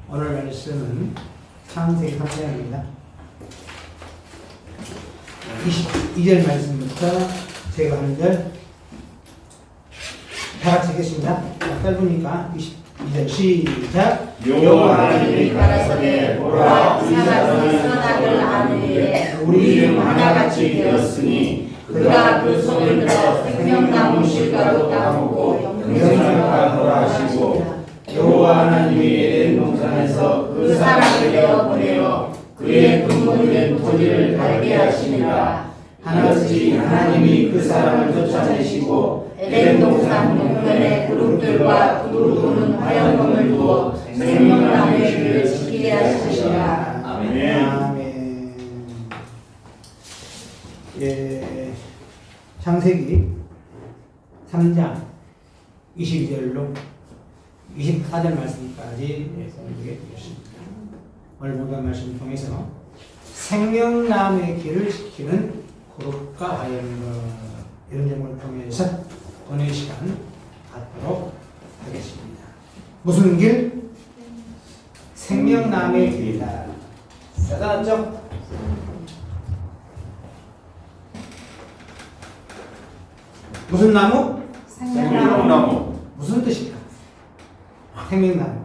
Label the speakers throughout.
Speaker 1: 오늘 말씀은 창세기 3장입니다. 22절 말씀부터 제가 하는 절 다 같이 읽겠습니다. 짧으니까 22절 시작.
Speaker 2: 여호와 하나님이 가라사대 보라 우리 사람이 선악을 아느니에 우리 중 하나같이 되었으니 그가 그 손을 들어 생명나무 실과로 따먹고 영생을 가더라 하시고 여호와 하나님이 에덴 동산에서 그 사람을 내어 보내어 그의 근본이 된 토지를 갈게 하시니라. 하나같이 하나님이 그 사람을 쫓아내시고 에덴 동산 동편에 그룹들과 그룹 도는 화염검을 두어 생명나무의 길을 지키게 하시니라. 아멘.
Speaker 1: 아멘. 예, 창세기 3장 22절로 24절 말씀까지 설명해 드렸습니다. 오늘 본문 말씀을 통해서 생명나무의 길을 지키는 그룹과 화염검 이런 점을 통해서 오늘 시간 갖도록 하겠습니다. 무슨 길? 생명나무의 길이다. 찾아왔죠? 무슨 나무?
Speaker 2: 생명나무.
Speaker 1: 무슨 뜻일까? 생명나무.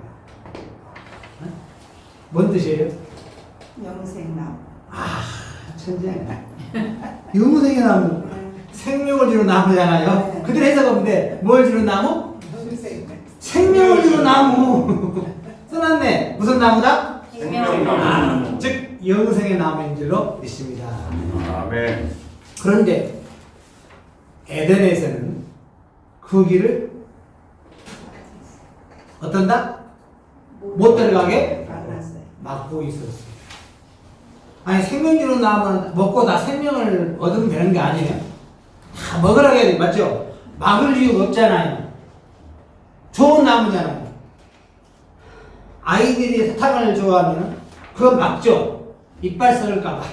Speaker 1: 뭔 뜻이에요?
Speaker 3: 영생나무.
Speaker 1: 아, 천재. 영생의 나무. 생명을 주는 나무잖아요.
Speaker 3: 네.
Speaker 1: 그대로 해석 없는데 뭘 주는 나무?
Speaker 3: 영생.
Speaker 1: 생명을 주는 나무. 써놨네. 무슨 나무다?
Speaker 2: 생명나무.
Speaker 1: 즉 영생의 나무인 줄로 믿습니다.
Speaker 2: 아멘.
Speaker 1: 그런데 에덴에서는 그 길을 어떤다? 못 들어가게
Speaker 3: 만났어요.
Speaker 1: 막고 있었어요. 아니 생명 주는 나무는 먹고 다 생명을 얻으면 되는 게 아니에요. 다 먹으라고 해야 돼. 맞죠? 막을 이유가 없잖아요. 좋은 나무잖아요. 아이들이 사탕을 좋아하면 그거 막죠. 이빨 썩을까봐.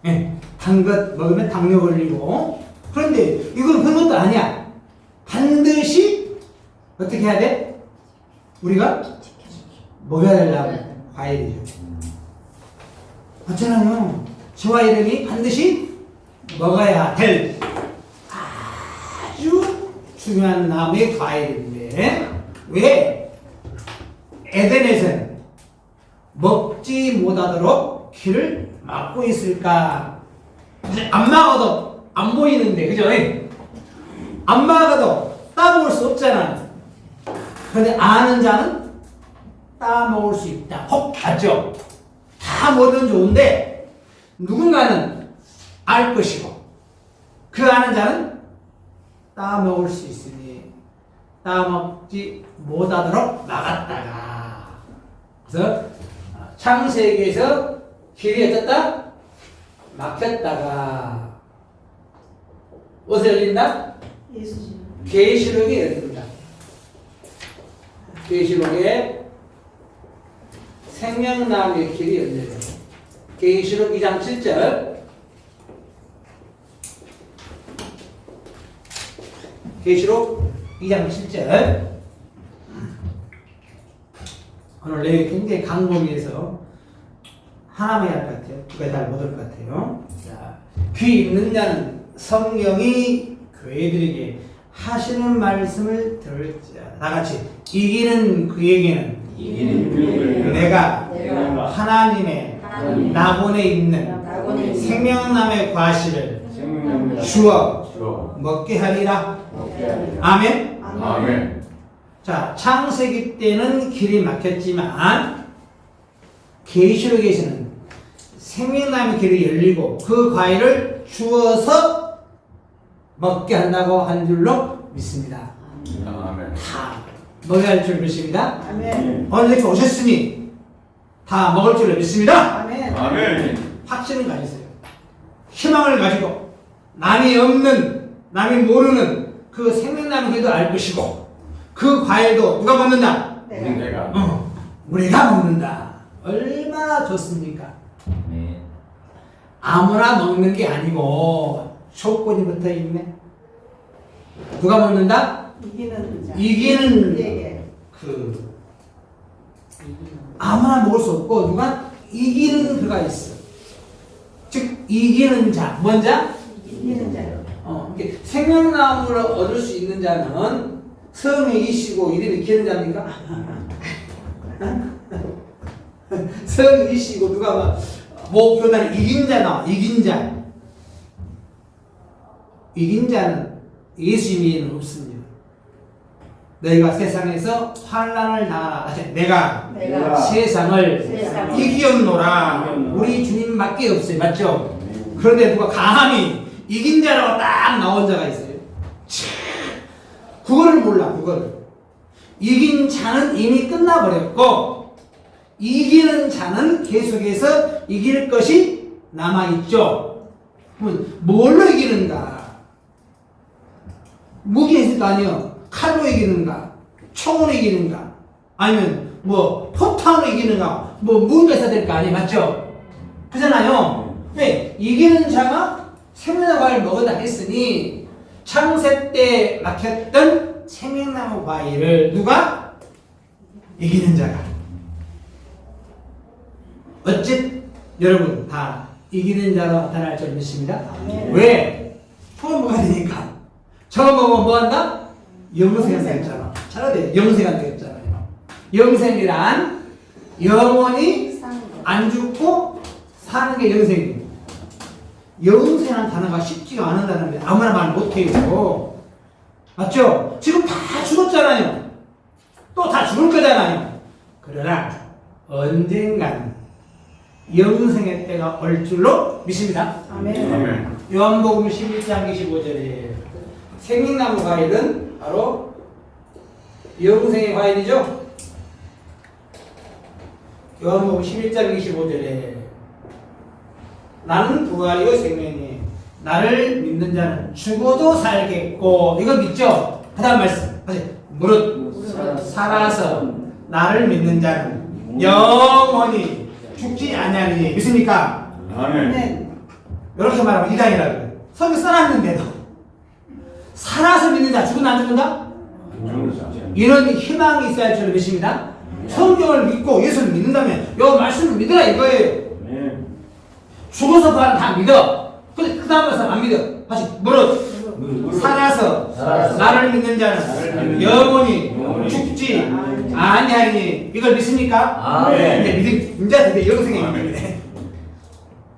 Speaker 1: 예, 단 것 먹으면 당뇨 걸리고. 그런데 이건 그런 것도 아니야. 반드시 어떻게 해야 돼? 우리가 먹여야 될 나무 과일이죠. 맞잖아요. 저와 이름이 반드시 먹어야 될 아주 중요한 나무의 과일인데 왜 에덴에서는 먹지 못하도록 길을 막고 있을까? 안 막아도 안 보이는데, 그죠? 안 막아도 따먹을 수 없잖아. 그런데 아는 자는 따먹을 수 있다. 혹 맞죠? 다 뭐든 좋은데 누군가는 알 것이고 그 아는 자는 따먹을 수 있으니 따먹지 못하도록 막았다가 그래서 창세기에서 길이 어떻다? 막혔다가 어디서 열린다?
Speaker 3: 예수님.
Speaker 1: 계시록에 열립니다. 계시록에 생명나무의 길이 열려요. 계시록 2장 7절. 계시록 2장 7절. 오늘 내용이 굉장히 강목이어서 하나만 할 것 같아요. 두 가지 잘 못할 것 같아요. 자, 귀 있는 자는 성령이 교회들에게 하시는 말씀을 들을지어다. 다 같이 이기는 그에게는 내가 하나님의 낙원에 있는 생명나무의 과실을 주어 먹게 하리라. 아멘.
Speaker 2: 아멘.
Speaker 1: 자, 창세기 때는 길이 막혔지만 계시록에서는 생명나무의 길이 열리고 그 과일을 주어서 먹게 한다고 한 줄로 믿습니다.
Speaker 2: 아멘.
Speaker 1: 다 먹어야 할 줄 믿습니다.
Speaker 3: 아멘.
Speaker 1: 오늘 이렇게 오셨으니 다 먹을 줄로 믿습니다.
Speaker 3: 아멘.
Speaker 2: 아멘.
Speaker 1: 확신을 가지세요. 희망을 가지고 남이 없는, 남이 모르는 그 생명나무 길도 알 것이고 그 과일도 누가 먹는다?
Speaker 2: 내가.
Speaker 1: 우리가 먹는다. 얼마나 좋습니까? 아무나 먹는 게 아니고 조건이 붙어 있네. 누가 먹는다?
Speaker 3: 이기는 자.
Speaker 1: 이기는
Speaker 3: 그에게.
Speaker 1: 그 아무나 먹을 수 없고 누가 이기는 그가 있어. 즉 이기는 자. 뭔 자?
Speaker 3: 이기는 자.
Speaker 1: 이게 생명나무를 얻을 수 있는 자는 성이 이시고 이름이 기는 자입니까? 성이 이시고 누가 뭐 교단에 이긴 자나 이긴 자. 이긴 자는 예수님이 없습니다. 너희가 세상에서 환난을 당하라. 내가 세상을 이기었노라. 우리 주님밖에 없어요. 맞죠? 그런데 누가 감히 이긴 자라고 딱 나온 자가 있어요. 그거를 몰라. 그거를. 이긴 자는 이미 끝나버렸고 이기는 자는 계속해서 이길 것이 남아있죠. 그럼 뭘로 이기는가? 무기가 있을 거 아니에요. 칼로 이기는가? 총으로 이기는가? 아니면 뭐 포탄으로 이기는가? 뭐 무기가 있어야 될 거 아니에요. 맞죠? 그잖아요. 왜? 이기는 자가 생명나무 과일을 먹었다 했으니 창세 때 막혔던 생명나무 과일을 누가? 이기는 자가. 어쨌든 여러분 다 이기는 자로 나타날 줄 믿습니다. 왜? 처음 먹어야 되니까. 처음 먹으면 뭐한다? 영생한다 했잖아. 차라리 영생한다 했잖아요. 영생이란 영원히 안 죽고 사는 게 영생이에요. 영생이라는 단어가 쉽지가 않은다는데 아무나 말 못해요. 맞죠? 지금 다 죽었잖아요. 또 다 죽을 거잖아요. 그러나 언젠간 영생의 때가 올 줄로 믿습니다.
Speaker 3: 아멘.
Speaker 1: 요한복음 11장 25절에 생명나무 과일은 바로 영생의 과일이죠. 요한복음 11장 25절에 나는 부활이요 생명이니 나를 믿는 자는 죽어도 살겠고 이거 믿죠? 그 다음 말씀 무릇 살아서 나를 믿는 자는 영원히 죽지 아니하리니 믿습니까?
Speaker 2: 아멘.
Speaker 1: 이렇게 말하면 이단이라고요. 성경 써놨는데도 살아서 믿는 자 죽으면 안 죽는다? 이런 희망이 있어야 할 줄 믿습니다. 성경을 믿고 예수를 믿는다면 이 말씀을 믿으라 이거예요. 죽어서 부활은 다 믿어. 근데 그 다음 말씀 안 믿어. 다시 무릇 살아서 나를 믿는 자는 영원히 죽지 아니하니 이걸 믿습니까?
Speaker 2: 아멘.
Speaker 1: 근데 믿음 문제가 되게 영생이 믿음이네.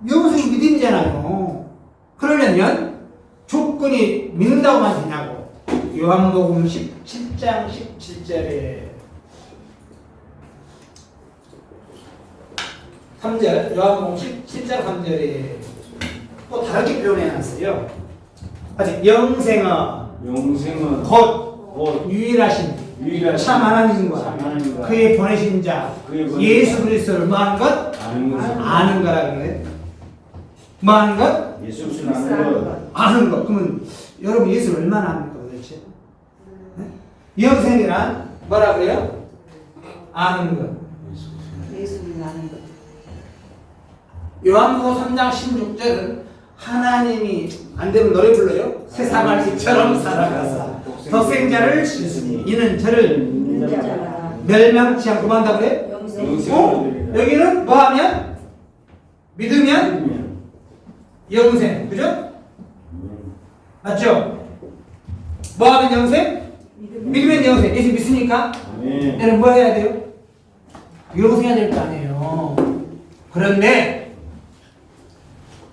Speaker 1: 영생이 믿음이잖아요. 그러려면 조건이 믿는다고만 되냐고. 요한복음 17장 17절에 3절, 요한복음 17장 3절에 또 다르게 표현해놨어요. 아직 영생은 곧 유일하신 참 하나님과 그의 보내신 자 예수 그리스도를 뭐 하는 것? 아는 거라 그래. 뭐 하는 것?
Speaker 2: 예수 그리스도 아는 것.
Speaker 1: 아는 것. 그러면 여러분 예수를 얼마나 압니까 도대체? 네? 영생이란 뭐라 그래요? 아는 것.
Speaker 3: 예수를 아는 것.
Speaker 1: 요한복음 3장 16절은 하나님이 안 되면 노래 불러요. 세상을 빛처럼 살아가사 독생자를 주시니 이는 저를
Speaker 3: 믿는 자라.
Speaker 1: 멸망치 않고 뭐 한다고 그래?
Speaker 3: 영생.
Speaker 1: 여기는 뭐 하면? 믿으면 영생. 그죠? 맞죠? 뭐 하면 영생? 믿으면 영생. 예수 믿습니까? 얘는 뭐 해야 돼요? 영생해야 될 거 아니에요. 그런데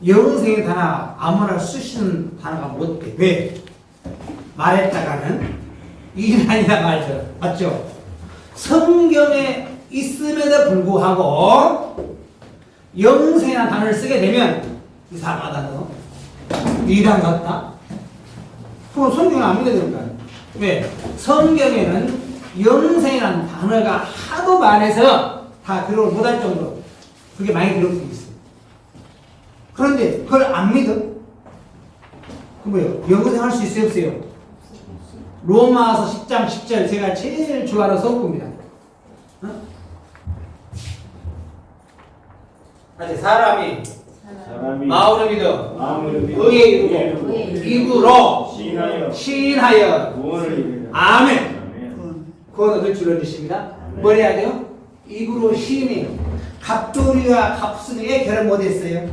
Speaker 1: 영생의 단어 아무나 쓰시는 단어가 못 돼. 왜? 말했다가는 이게 아니라 말죠. 맞죠? 성경에 있음에도 불구하고 영생이라는 단어를 쓰게 되면 이상하다 너. 이단 같다? 그럼 성경을 안 믿어야 될거 아니에요. 왜? 성경에는 영생이라는 단어가 하도 많아서 다 기록을 못할 정도로 그게 많이 기록되어 있어요. 그런데 그걸 안 믿어? 그 뭐예요? 영생 할 수 있어요? 없어요? 로마서 10장 10절 제가 제일 좋아하는 성구입니다. 사람이 마음으로 믿어 의에 이르고 입으로 시인하여 아멘. 구원 얻을 줄로 믿습니다. 뭘 해야 돼요? 입으로 시인해요. 갑돌이와 갑순이의 결혼 못했어요.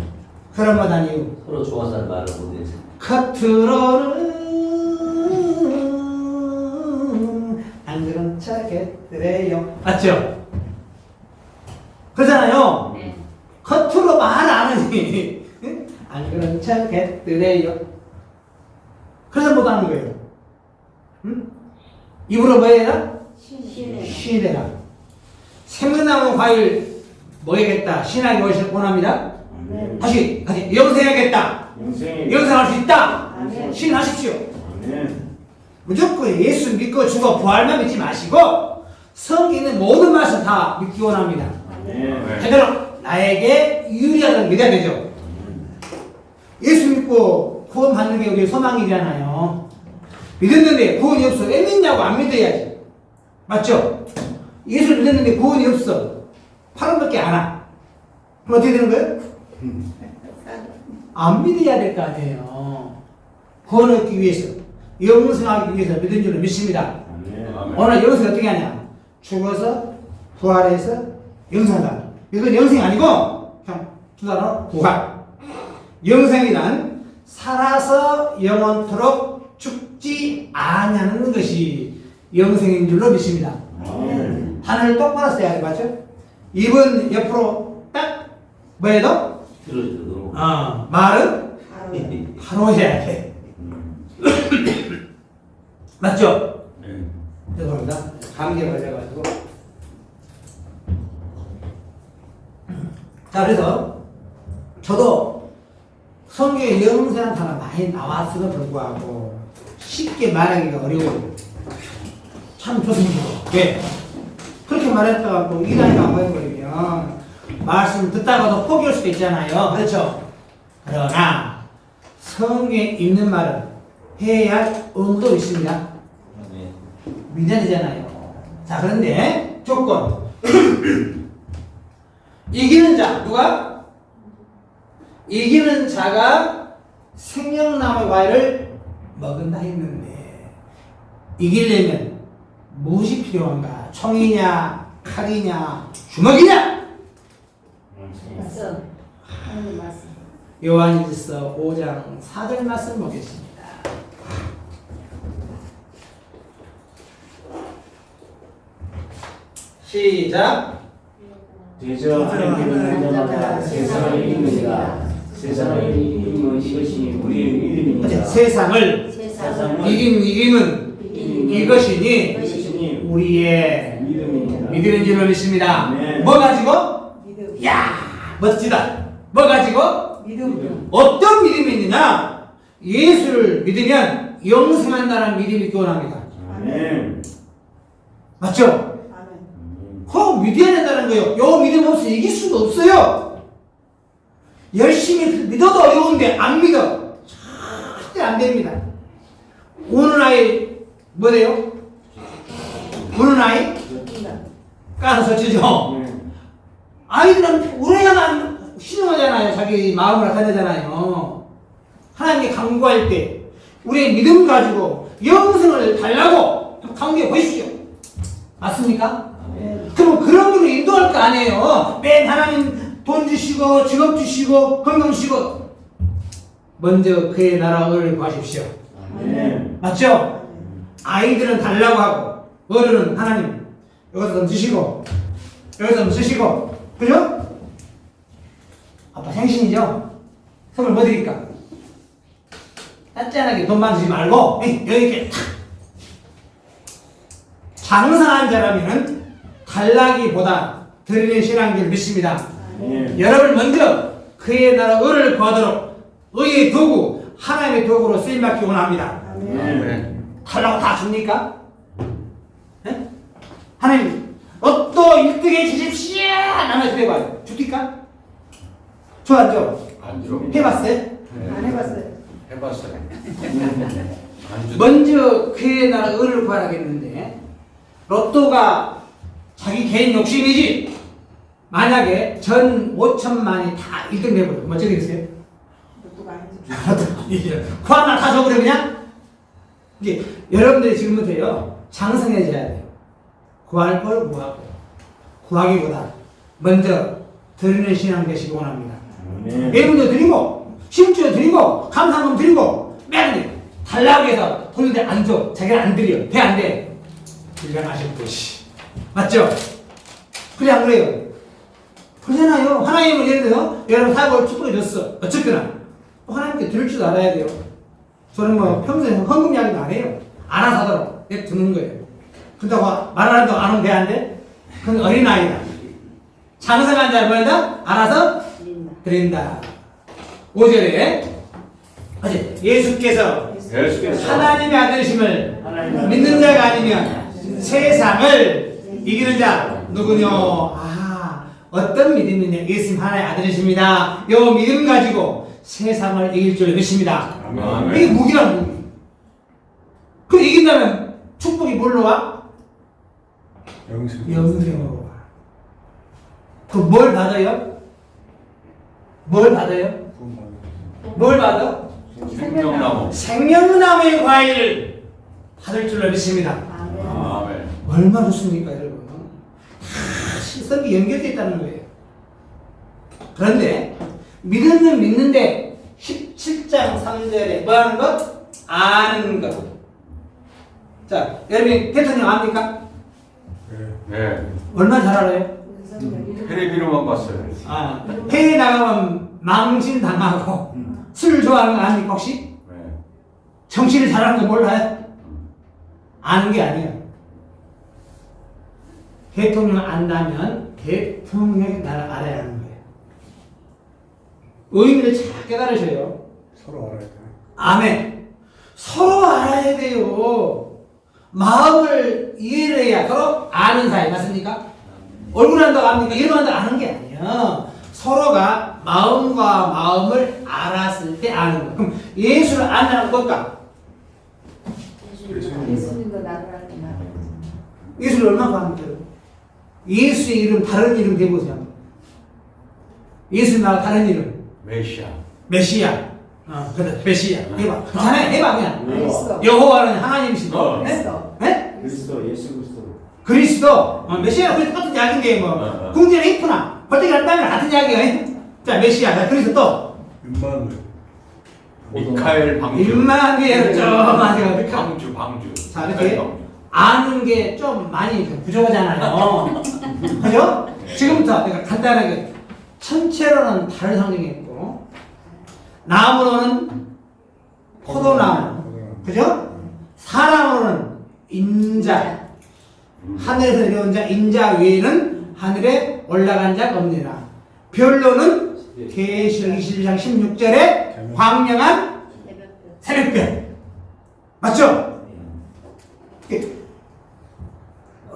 Speaker 1: 결혼 못한 이유.
Speaker 4: 서로 좋아서 말을 못해서.
Speaker 1: 겉으로는 안 그런 척했더래요. 맞죠? 그러잖아요.
Speaker 2: 네.
Speaker 1: 겉으로 말 안 하니 응? 안 그런 척했더래요. 그래서 못하는 거예요. 응? 입으로 뭐 해라?
Speaker 3: 신의
Speaker 1: 시인해라. 생명나무 과일 먹야겠다. 신하게 원합니다.
Speaker 3: 아멘.
Speaker 1: 다시 영생하겠다.
Speaker 3: 영생이
Speaker 1: 영생할 수 있다.
Speaker 3: 아멘.
Speaker 1: 신하십시오.
Speaker 3: 아멘.
Speaker 1: 무조건 예수 믿고 죽어 부활만 믿지 마시고 성경에 있는 모든 말씀 다 믿기 원합니다.
Speaker 3: 아멘.
Speaker 1: 제대로 나에게 유리하다는 믿어야 되죠. 예수 믿고 구원 받는 게 우리의 소망이잖아요. 믿었는데 구원이 없어. 왜 믿냐고 안 믿어야지. 맞죠? 예수를 믿었는데 구원이 없어. 8원밖에 안 와. 그럼 어떻게 되는 거예요? 안 믿어야 될 거 아니에요. 구원을 얻기 위해서, 영생하기 위해서 믿은 줄로 믿습니다.
Speaker 3: 아멘.
Speaker 1: 오늘 영생 어떻게 하냐? 죽어서 부활해서 영생하다. 이건 영생이 아니고 그냥 두 단어 부활. 영생이란 살아서 영원토록 죽지 아니하는 것이 영생인 줄로 믿습니다.
Speaker 3: 아멘.
Speaker 1: 하늘 똑바로 써야 돼, 맞죠? 입은 옆으로 딱 뭐해도
Speaker 4: 들어주도록.
Speaker 1: 말은 바로 해야 돼. 맞죠? 죄송합니다. 감기에 걸려가지고. 자, 그래서 저도 성경에 영생한 단어 많이 나왔음에도 불구하고 쉽게 말하기가 어려워요. 참 좋습니다. 왜? 그렇게 말했다가 또 이단이가 모여버리면 말씀 듣다가도 포기할 수도 있잖아요. 그렇죠? 그러나 성경에 있는 말은 해야 할 의무도 있습니다.
Speaker 4: 네.
Speaker 1: 믿어야 되잖아요. 자, 그런데 조건. 이기는 자, 누가? 이기는 자가 생명나무 과일을 먹은다 했는데 이기려면 무엇이 필요한가? 총이냐, 칼이냐, 주먹이냐?
Speaker 3: 말씀. 하나님 말씀.
Speaker 1: 요한일서 5장 4절 말씀 보겠습니다. 시작.
Speaker 3: 대저 하나님께는 인정하자 세상을 이깁니다. 세상을 이기는 이것이 우리의 믿음입니다.
Speaker 1: 세상을
Speaker 3: 세상을
Speaker 1: 이김은 이것이니
Speaker 3: 이것이
Speaker 1: 우리의
Speaker 3: 믿음입니다.
Speaker 1: 믿음인 줄로 믿습니다.
Speaker 3: 네.
Speaker 1: 뭐 가지고?
Speaker 3: 믿음.
Speaker 1: 야, 멋지다. 뭐 가지고?
Speaker 3: 믿음.
Speaker 1: 어떤 믿음이 있느냐? 예수를 믿으면 영생한다는 믿음이 기원합니다.
Speaker 3: 아멘.
Speaker 1: 맞죠?
Speaker 3: 아멘.
Speaker 1: 그거 믿어야 된다는 거예요. 요 믿음 없이 이길 수가 없어요. 열심히 믿어도 어려운데 안 믿어. 절대 안 됩니다. 우는 아이 뭐래요? 우는 아이 까서 젖히죠. 아이들은 울어야만 신용하잖아요. 자기 마음을 나타내잖아요. 하나님께 간구할 때 우리의 믿음 가지고 영생을 달라고 강구해 보십시오. 맞습니까? 그럼 그런 걸로 인도할 거 아니에요. 맨 하나님 돈 주시고 직업 주시고 건강 주시고 먼저 그의 나라를 구하십시오.
Speaker 3: 아멘.
Speaker 1: 맞죠? 아이들은 달라고 하고 어른은 하나님 여기서 좀 주시고 여기서 좀 주시고 그죠? 아빠 생신이죠? 선물 뭐 드릴까? 짠짠하게 돈 많으지 말고 여기 이렇게 탁 장사한 자라면 달라기보다 드리는 신앙을 믿습니다.
Speaker 3: 아멘.
Speaker 1: 여러분 먼저 그의 나라 의를 구하도록 의의 도구 하나님의 도구로 쓰임받기 원합니다.
Speaker 3: 아멘.
Speaker 1: 달라고 다 줍니까? 네? 하나님 로또 1등해 주십시오. 나만 해봐요. 줍니까? 좋아하죠?
Speaker 5: 아니요.
Speaker 1: 해봤어요?
Speaker 3: 안 해봤어요.
Speaker 5: 해봤어요. 안 주.
Speaker 1: 먼저 그의 나라 의를 구하라겠는데 로또가 자기 개인 욕심이지. 만약에 전 5천만이 다 1등 되버려. 뭐 어떻게 되겠어요?
Speaker 3: 누가 아닌지.
Speaker 1: 그 하나 다 줘버려 그냥? 이제 여러분들이 지금부터요 장성해져야 돼요. 구할 걸 구하고 구하기보다 먼저 드리는 신앙 되시기 원합니다.
Speaker 2: 아멘.
Speaker 1: 예물도 드리고 심지어 드리고 감사금 드리고 매일 달라고 해서 돈인데 안 줘. 자기는 안 드려. 돼 안 돼? 불량하실 것이. 맞죠? 그래 안 그래요? 그러잖아요. 하나님은 예를 들어 여러분 사업을 축복해 줬어. 어쨌거나 하나님께 드릴 줄 알아야 돼요. 저는 뭐 평소에 헌금 이야기도 안 해요. 알아서 하도록 내 두는 거예요. 그렇다고 말하는 동안 안 오면 돼 안 돼? 그건 어린아이다. 장성한 자를 보낸다? 알아서 드린다. 5절에 예수께서 하나님의 아들이심을 믿는 자가 아니면 세상을 이기는 자 누구뇨? 아, 어떤 믿음이냐? 예수님 하나님의 아들이십니다. 요 믿음 가지고 세상을 이길 줄 믿습니다.
Speaker 5: 아멘.
Speaker 1: 이게 무기란 무기. 그 이긴다면 축복이 뭘로 와? 영생으로 와. 그 뭘 받아요? 뭘 받아요? 뭘 받아?
Speaker 5: 생명나무.
Speaker 1: 생명나무의 과일을 받을 줄로 믿습니다.
Speaker 5: 아멘.
Speaker 1: 얼마나 좋습니까, 여러분? 다 시설이 연결되어 있다는 거예요. 그런데 믿는 믿는데 17장 3절에 뭐 하는 것? 아는 것. 자, 여러분 대통령 압니까?
Speaker 5: 네.
Speaker 1: 얼마나 잘 알아요?
Speaker 5: 텔레비로만 봤어요.
Speaker 1: 아, 해외 나가면 망신 당하고 술 좋아하는 거 아닙니까 혹시?
Speaker 5: 네.
Speaker 1: 정치를 잘하는 거 몰라요? 아는 게 아니에요. 대통령 안다면 대통령의 나라 알아야 하는 거예요. 의미를 잘 깨달으셔요.
Speaker 2: 서로 알아야 돼.
Speaker 1: 아멘. 서로 알아야 돼요. 마음을 이해를 해야 서로 아는 사이 맞습니까? 얼굴 한다고 압니까? 이름 한다고 아는 게 아니야. 서로가 마음과 마음을 알았을 때 아는 거. 그럼 예수를 안다는 건 뭘까?
Speaker 3: 예수님도 나를 알고 나를.
Speaker 1: 예수를 얼마나 아는데요? 예수의 이름 다른 이름 대보세요. 예수 나라 다른 이름
Speaker 5: 메시아.
Speaker 1: 메시아. 그래 메시아. 해봐. 괜찮아요. 해봐 그냥.
Speaker 3: 그리스도.
Speaker 1: 여호와는 하나님이시고. 네?
Speaker 3: 그리스도.
Speaker 1: 네?
Speaker 2: 그리스도 예수 그리스도.
Speaker 1: 그리스도. 메시아는 그리스도 같은 이야기인데 뭐 궁전에 있구나. 벌떡이랑 따면 같은 이야기야. 자 메시아. 자 그리스도 또.
Speaker 5: 미카엘 방주.
Speaker 1: 임마누엘 좀 하세요.
Speaker 5: 방주.
Speaker 1: 자 이렇게 아는 게 좀 많이 부족하잖아요. 그죠? 지금부터 내가 간단하게 천체로는 달을 상징했고 나무로는 포도나무, 그죠? 사람으로는 인자, 하늘에서 내려온 자 인자 외에는 하늘에 올라간 자가 없느니라. 별로는 계시록 21장 16절에 광명한 새벽별. 맞죠?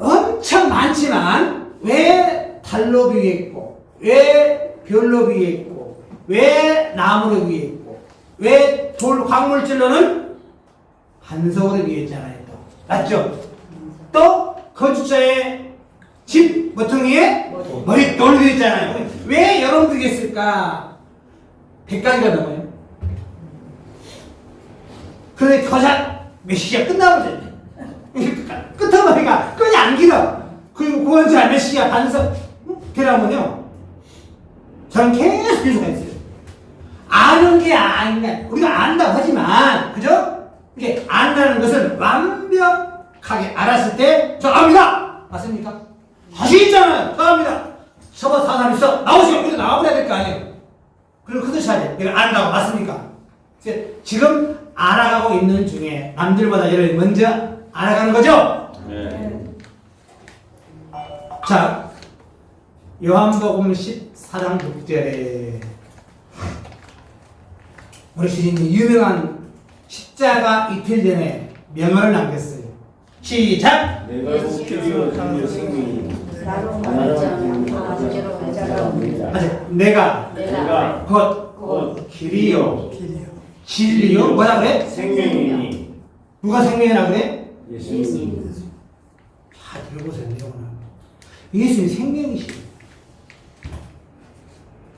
Speaker 1: 엄청 많지만 왜 달로 비유했고 왜 별로 비유했고 왜 나무로 비유했고 왜 돌 광물질로는 한석으로 비유했잖아요. 또 맞죠? 또 건축자의 집 모퉁이에 머릿돌 비유했잖아요. 왜 여러 비유했을까? 100가지가 넘어요. 그런데 거작 메시지가 끝나버렸네. 끝머리가 끈이 안 길어. 그리고 구원자 메시아 반석 되라면요. 저는 계속 계속했어요. 아는 게 아니냐. 우리가 안다고 하지만, 그죠? 이게 안다는 것을 완벽하게 알았을 때, 저 압니다! 맞습니까? 다시 있잖아요. 저 압니다. 저거 사람 있어. 나오시면 그래도 나와버려야 될 거 아니에요. 그리고 그것이 아니에요. 내가 안다고 맞습니까? 지금 알아가고 있는 중에 남들보다 여러분이 먼저 알아가는 거죠?
Speaker 5: 네.
Speaker 1: 자, 요한복음 14장 6절에 우리 주님이 유명한 십자가 이틀 전에 명언을 남겼어요. 시작!
Speaker 2: 내가 곧 길이요 진리요 생명이니
Speaker 3: 나로
Speaker 2: 나로
Speaker 3: 말하자면 아버지로 가자가 없느니라.
Speaker 1: 내가
Speaker 3: 내가
Speaker 1: 곧 길이요 진리요 뭐라 그래?
Speaker 2: 생명이니
Speaker 1: 누가 생명이라 그래?
Speaker 2: 예수님.
Speaker 1: 다 들어보세요. 예수님이 생명이시죠.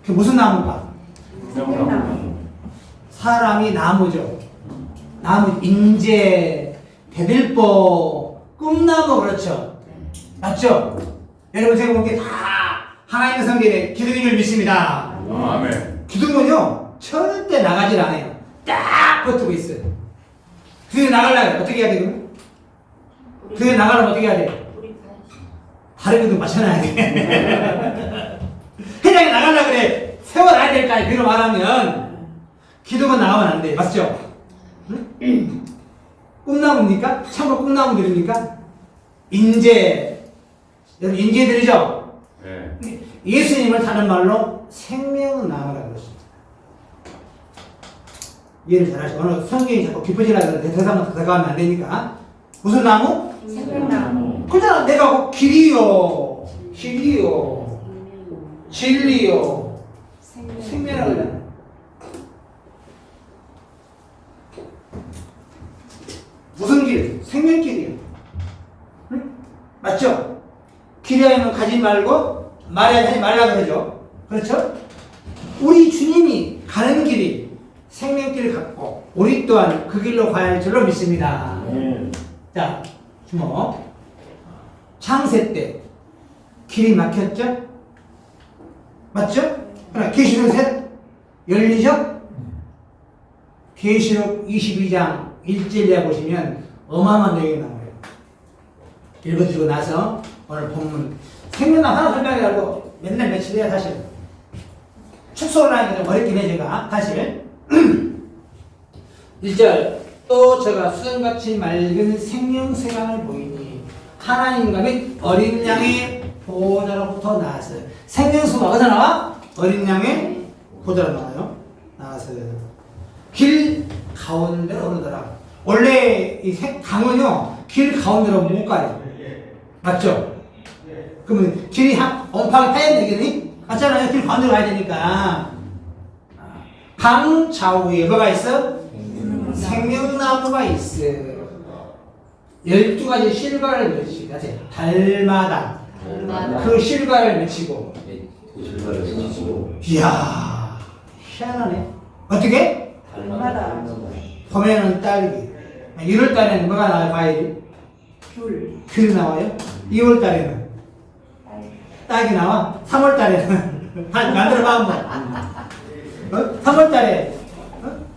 Speaker 1: 그 무슨 나무인가?
Speaker 2: 생명나무.
Speaker 1: 사람이 나무죠. 나무, 인재, 대들보, 꿈나무 그렇죠. 맞죠? 여러분 제가 본 게 다 하나님의 성경에 기둥임을 믿습니다.
Speaker 5: 아멘.
Speaker 1: 기둥은요 절대 나가질 않아요. 딱 붙고 있어요. 기둥이 나가려면 어떻게 해야 되거든? 기둥이 나가려면 어떻게 해야 돼? 다른 기둥 맞춰놔야 돼. 회장이 나가려고 그래 세워놔야 될까요? 비로 말하면 기둥은 나가면 안 돼. 맞죠? 응? 꿈나무입니까? 참고 꿈나무들입니까? 인재. 여러분 인재들이죠?
Speaker 5: 네.
Speaker 1: 예수님을 다른 말로 생명나무라고 그랬습니다. 이해를 잘 하시고 오늘 성경이 자꾸 깊어지려고 하는데 대사만 들어가면 안 되니까 무슨 나무?
Speaker 3: 생명나무.
Speaker 1: 그잖아. 내가 길이요 길이요 진리요 생명이라고 그러잖아. 무슨 길? 생명길이요. 응? 맞죠? 길이하면 가지 말고 말해야 하지 말라 그러죠. 그렇죠? 우리 주님이 가는 길이 생명길을 갖고 우리 또한 그 길로 가야 할 줄로 믿습니다. 자, 주목. 창세 때 길이 막혔죠? 맞죠? 그러나 계시록 셋 열리죠? 계시록 22장 1절에 보시면 어마어마한 내용이 나와요. 읽어드리고 나서 오늘 본문 생명나무 하나 설명해가지고 맨날 며칠 해야 사실 축소를 하니까 좀 어렵긴 해 제가 사실 1절 또 저가 수정같이 맑은 생명세강을 보이니 하나님과 및 어린 양의 보좌로부터 나와서 생명수가 어디서 나와? 어린 양의 보좌로 나와요. 나와서 길 가운데로 오르더라. 원래 이 강은요 길 가운데로 못 가요. 맞죠? 그러면 길이 엄파게 타야 되겠니? 맞잖아요. 길 가운데로 가야 되니까. 강 좌우에 뭐가 있어? 생명나무가 있어. 12가지 실과를 맺히고 달마다 그 실과를 맺히고.
Speaker 4: 그 실과를 맺히고.
Speaker 1: 이야 희한하네. 어떻게?
Speaker 3: 달마다.
Speaker 1: 봄에는 딸기, 1월달에는 뭐가 나와요? 과일이? 귤 나와요. 2월달에는 딸기 나와. 3월달에는 만들어봐 한번. 3월달에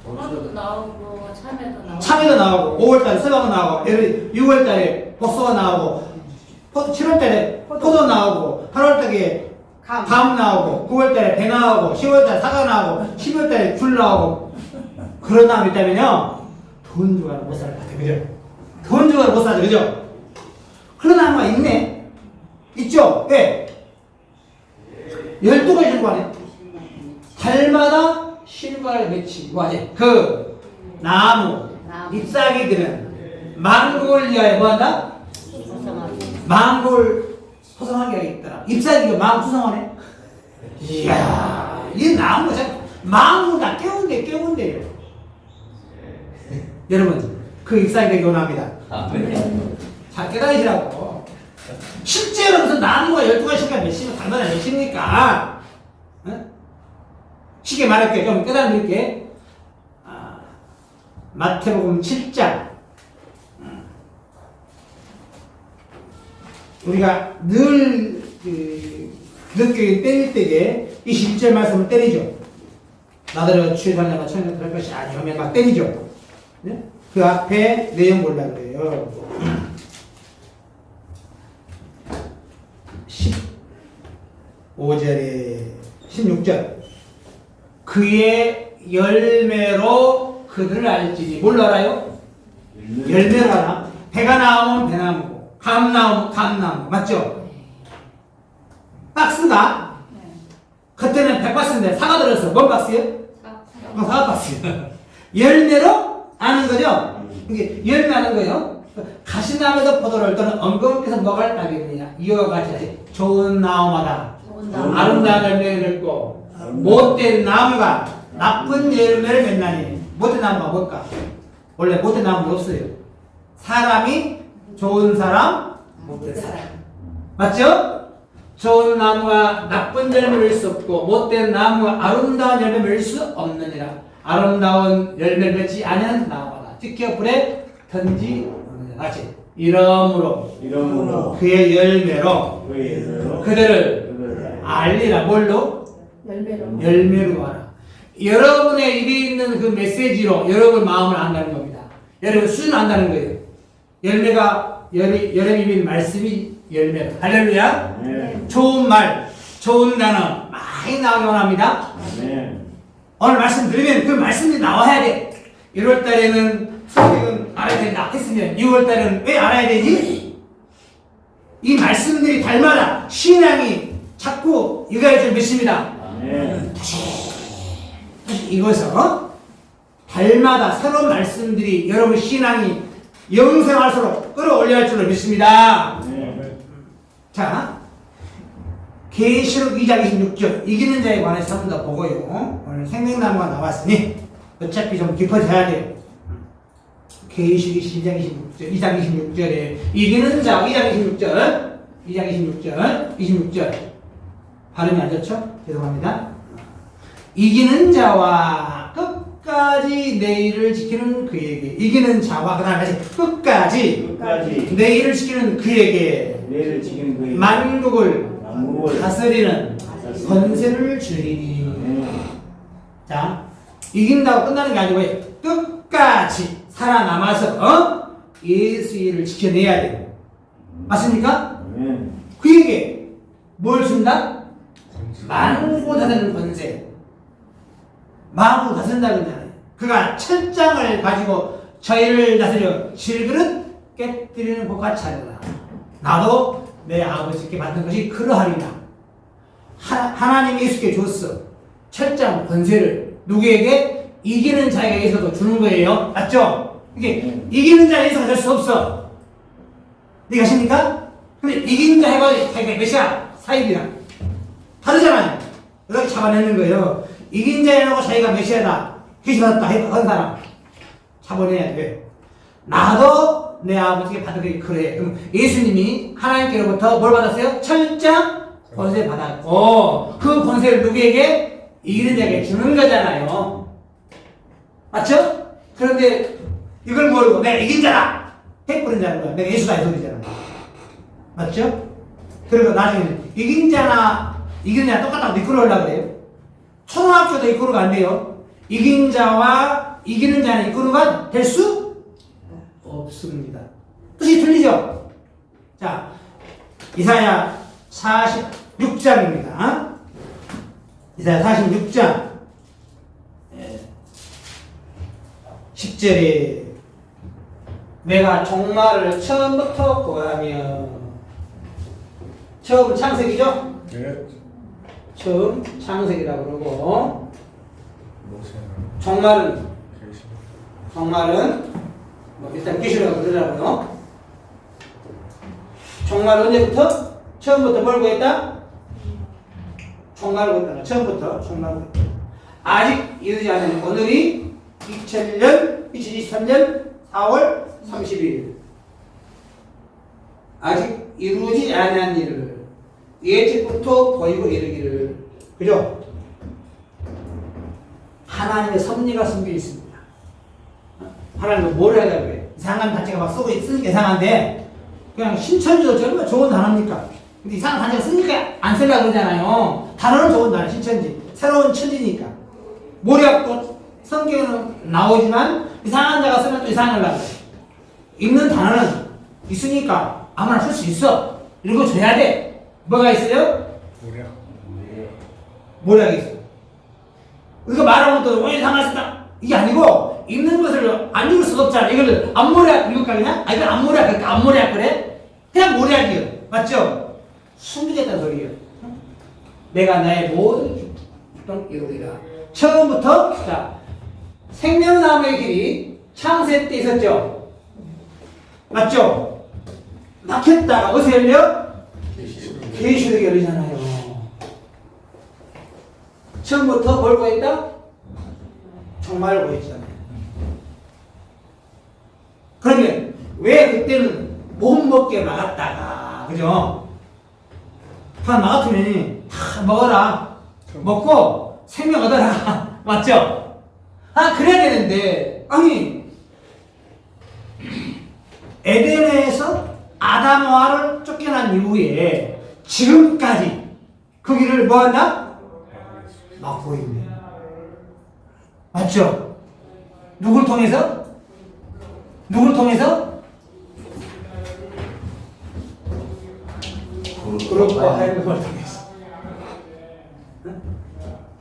Speaker 2: 토마토도 나오고 참외도 나오고
Speaker 1: 참외도 나오고 5월달에 수박도 나오고 6월달에 복숭아 나오고 7월달에 포도 나오고 8월달에 감 나오고 9월달에 배 나오고 10월달에 사과 나오고 12월달에 귤 나오고 그런 나무 있다면요 돈 주고 못 살 것 같아. 그죠? 돈 주고 못 사죠. 그죠? 그런 나무가 있네. 있죠? 예. 12가지 실과네. 달마다 실과를 맺히고 하지. 그 나무 잎사귀들은 망국을 위하여 뭐한다? 망국을 소성하게 있더라. 잎사귀가 망국 소성하네. 이야 이 나무가 참 망국 다 깨운대요. 여러분 그 잎사귀가 원합니다. 잘 깨달으시라고. 실제로 무슨 나무가 12가지 실과 맺히면 달마다 맺힙니까? 쉽게 말할게요. 좀 깨달아드릴게. 마태복음 7장. 우리가 늘 기독교인 때릴 때에 21절 말씀을 때리죠. 나더러 주의 자녀가 천국 들어갈 것이 아니오면 막 때리죠. 네? 그 앞에 내용 보려고 그래요. 15절에 16절. 그의 열매로 그들을 알지니. 뭘 알아요? 열매를 알아. 배가 나오면 배나무고 감 나오면 감나무. 맞죠? 박스가 그때는 100박스인데 사과 들었어. 뭔 박스예요? 사과 박스예요. 열매로 아는 거죠? 이게 열매하는 거예요. 가시나무에서 포도를 또는 엉겅퀴에서 먹을 따겠느냐. 이와 같이 좋은 나무마다 아름다운 열매를 맺고 못된 나무가 나쁜 열매를 맺나니. 못된 나무가 뭘까? 원래 못된 나무는 없어요. 사람이 좋은 사람, 못된 사람. 맞죠? 좋은 나무가 나쁜 열매를 맺을 수 없고 못된 나무가 아름다운 열매를 맺을 수 없느니라. 아름다운 열매를 맺지 않은 나무마다 지켜 불에 던지 없느니라. 맞지? 이러므로 그의 열매로 그들을 알리라. 뭘로? 열매로 알아. 여러분의 입에 있는 그 메시지로 여러분 마음을 안다는 겁니다. 여러분 수준 안다는 거예요. 열매가 여러분 입에 있는 말씀이 열매로. 할렐루야. 좋은 말, 좋은 단어 많이 나오기 원합니다. 오늘 말씀 들으면 그 말씀이 나와야 돼. 1월 달에는 성경은 알아야 된다 했으면 6월 달에는 왜 알아야 되지? 이 말씀들이 달마다 신앙이 자꾸 이거야 줄 믿습니다. 다시 이것을 달마다 새로운 말씀들이 여러분 신앙이 영생할수록 끌어올려야 할 줄로 믿습니다. 자, 계시록 2장 26절 이기는 자에 관해서 한 번 더 보고요. 오늘 생명나무가 나왔으니 어차피 좀 깊어져야 돼요. 계시록 2장 26절에 이기는 자 2장 26절 발음이 안 좋죠? 죄송합니다. 이기는 자와 끝까지 내 일을 지키는 그에게 이기는 자와 그 다음에 끝까지 내 일을 지키는 그에게 만국을 다스리는 권세를 주리니. 자, 이긴다고 끝나는 게 아니고 끝까지 살아남아서 예수 일을 지켜내야 돼요. 맞습니까? 그에게 뭘 준다? 만국을 다스리는 권세. 마음으로 다스린다 그러잖아요. 그가 철장을 가지고 저희를 다스려 질그릇 깨뜨리는 것과 차려라. 나도 내 아버지께 받은 것이 그러하리라. 하나님이 예수께 줬어. 철장 권세를 누구에게? 이기는 자에게서도 주는 거예요. 맞죠? 이게 이기는 자에게서 줄 수 없어. 네가 아십니까? 근데 이기는 자가 자기가 몇이야? 사입이랑 다르잖아요. 이렇게 잡아내는 거예요. 이긴 자라고 자기가 메시아다 계시받았다 한 사람 잡아내야 돼. 나도 내 아버지께 받은 게 그래. 그럼 예수님이 하나님께로부터 뭘 받았어요? 철장 권세 받았고 그 권세를 누구에게? 이기는 자에게 주는 거잖아요. 맞죠? 그런데 이걸 모르고 내가 이긴 자다 해버린 자는 거야. 내가 예수다 이 소리잖아. 맞죠? 그리고 나중에 이긴 자나 이기는 자나 똑같다고 이끌어오려고 그래요. 초등학교도 이끌어가 안 돼요. 이긴 자와 이기는 자는 이끌어가 될 수 없습니다. 뜻이 틀리죠? 자, 이사야 46장입니다. 이사야 46장 10절에 내가 종말을 처음부터 구하며 처음 창세기죠? 처음 창세기라고 그러고 종말은 뭐 일단 계시라고 그러더라고요. 종말은 언제부터? 처음부터 뭘 구했다? 종말을 구했다. 처음부터 종말을 구했다. 아직 이르지 않은 오늘이 2023년 4월 30일 아직 이루지 않은 일을 예측부터 보이고 이르기를. 그죠? 하나님의 섭리가 숨겨 있습니다. 하나님은 뭘 해야 돼? 이상한 단체가 막 쓰니까 이상한데 그냥 신천지도 얼마나 좋은 단어입니까? 근데 이상한 단체가 쓰니까 안 쓰려고 그러잖아요. 단어는 좋은 단어, 신천지. 새로운 천지니까. 모략도 성경에는 나오지만 이상한 자가 쓰면 또 이상한 걸 나와요. 읽는 단어는 있으니까 아무나 쓸 수 있어. 읽어줘야 돼. 뭐가 있어요? 모략이 있어. 우리가 말하면 또 왜 이상할 수다? 이게 아니고 읽는 것을 안 읽을 수가 없잖아. 이걸 안 모략 읽을까 그냥? 아 이걸 안 모략 그러니까 안 모략 그래? 그냥 모략이요. 맞죠? 숨기겠다는 소리예요. 내가 나의 모든 기쁨 이루리라. 처음부터 자 생명나무의 길이 창세 때 있었죠. 맞죠? 막혔다가 어디서 열려? 계시록이 열리잖아요. 처음부터 뭘 구했다? 정말 구했잖아요. 그러면 왜 그때는 못 먹게 막았다가 그죠? 다 막았으면 다 먹어라. 먹고 생명 얻어라. 맞죠? 아 그래야 되는데 아니 에덴에서 아담과를 쫓겨난 이후에 지금까지 그 길을 뭐한다? 막고 있네. 맞죠? 누굴 통해서? 누굴 통해서? 그룹과 하얀 걸 통해서.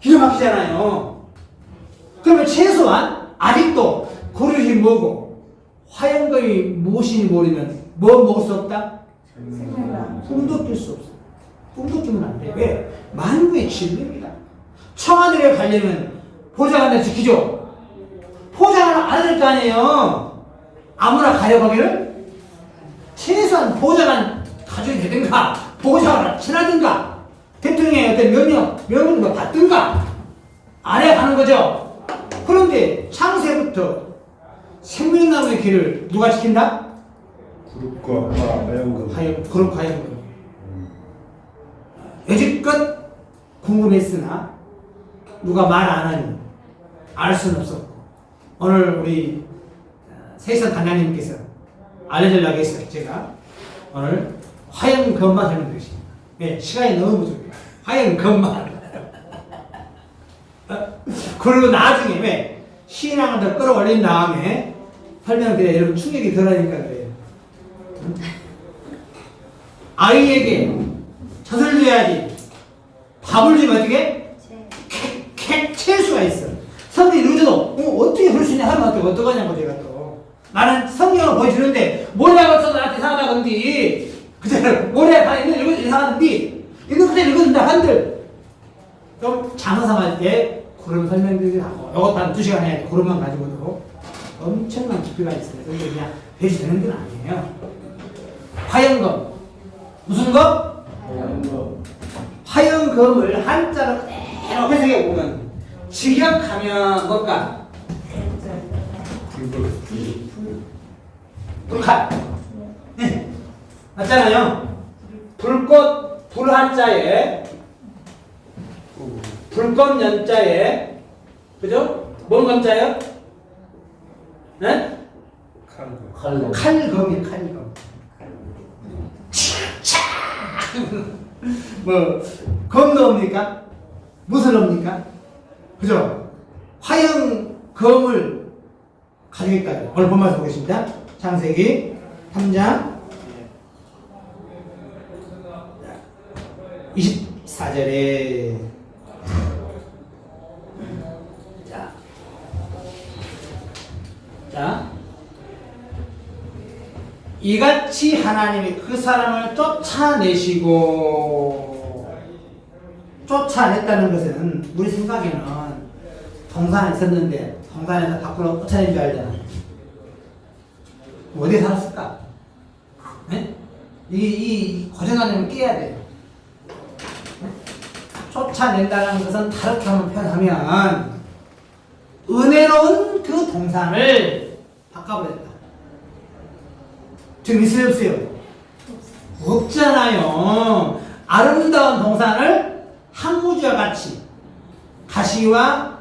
Speaker 1: 기가 막히잖아요. 그러면 최소한 아직도 그릇이 뭐고 화염검이 무엇인지 모르면 뭐 먹을 수 없다?
Speaker 3: 생명나.
Speaker 1: 꿈도 낄 수 없어. 꿈도 끼면 안 돼. 왜? 만국의 진리입니다. 청와대에 가려면 보좌관들 지키죠? 포장을 안 해야 될 거 아니에요? 아무나 가려가기를? 최소한 보좌관 가져야 되든가, 보좌관을 친하든가, 대통령의 어떤 명령을 받든가, 안 해 가는 거죠? 그런데 창세부터 생명나무의 길을 누가 지킨다?
Speaker 4: 그룹과 하얀금.
Speaker 1: 그룹 하얀금. 여지껏 궁금했으나 누가 말 안 하니 알 수는 없었고 오늘 우리 세선 단장님께서 알려주려고 했어요. 제가 오늘 화염검만 설명드리겠습니다. 네, 시간이 너무 부족해요. 화염검만. 그리고 나중에 왜 신앙을 더 끌어올린 다음에 설명드려야 여러분 충격이 덜하니까 그래요. 아이에게 젖을 줘야지 밥을 주면 어떻게? 채수가 있어. 성경이 늦어도 어떻게 그럴 수 있냐 하면 어떡하냐고 제가 또 나는 성경을 보여주는데 모래가 써도 나한테 이상하다 건디 그잖아. 모래가 있는 읽어도 이상하던디 이거 그때 읽어준다 한들 좀 장사할 때 그런 설명들이 하고 이것도 한 2시간 해야 돼. 그런만 가지고도 엄청난 깊이가 있어요. 근데 그냥 배시 되는 건 아니에요. 화염검 무슨 검?
Speaker 4: 하얀금.
Speaker 1: 화염검을 한자로 그대로 해석해 보면 직역하면 뭘까? 불칼. 네. 맞잖아요. 불꽃 불한자에 불꽃 연자에 그죠? 뭔 검자예요? 네?
Speaker 4: 칼금.
Speaker 1: 칼검이에요. 칼검. 뭐 검도 옵니까? 무슨 옵니까? 그죠? 화염검을 가지고 있다. 오늘 본문에서 보겠습니다. 창세기 3장 24절에 자 이같이 하나님이 그 사람을 쫓아냈다는 것은 우리 생각에는 동산에 있었는데 동산에서 밖으로 쫓아낸 줄 알잖아. 어디에 살았을까? 네? 이 고정관념을 깨야 돼요. 쫓아낸다는 것은 다르게 한번 표현하면 은혜로운 그 동산을 바꿔버렸다. 지금 있어요 없어요? 없잖아요. 아름다운 동산을 항무지와 같이 가시와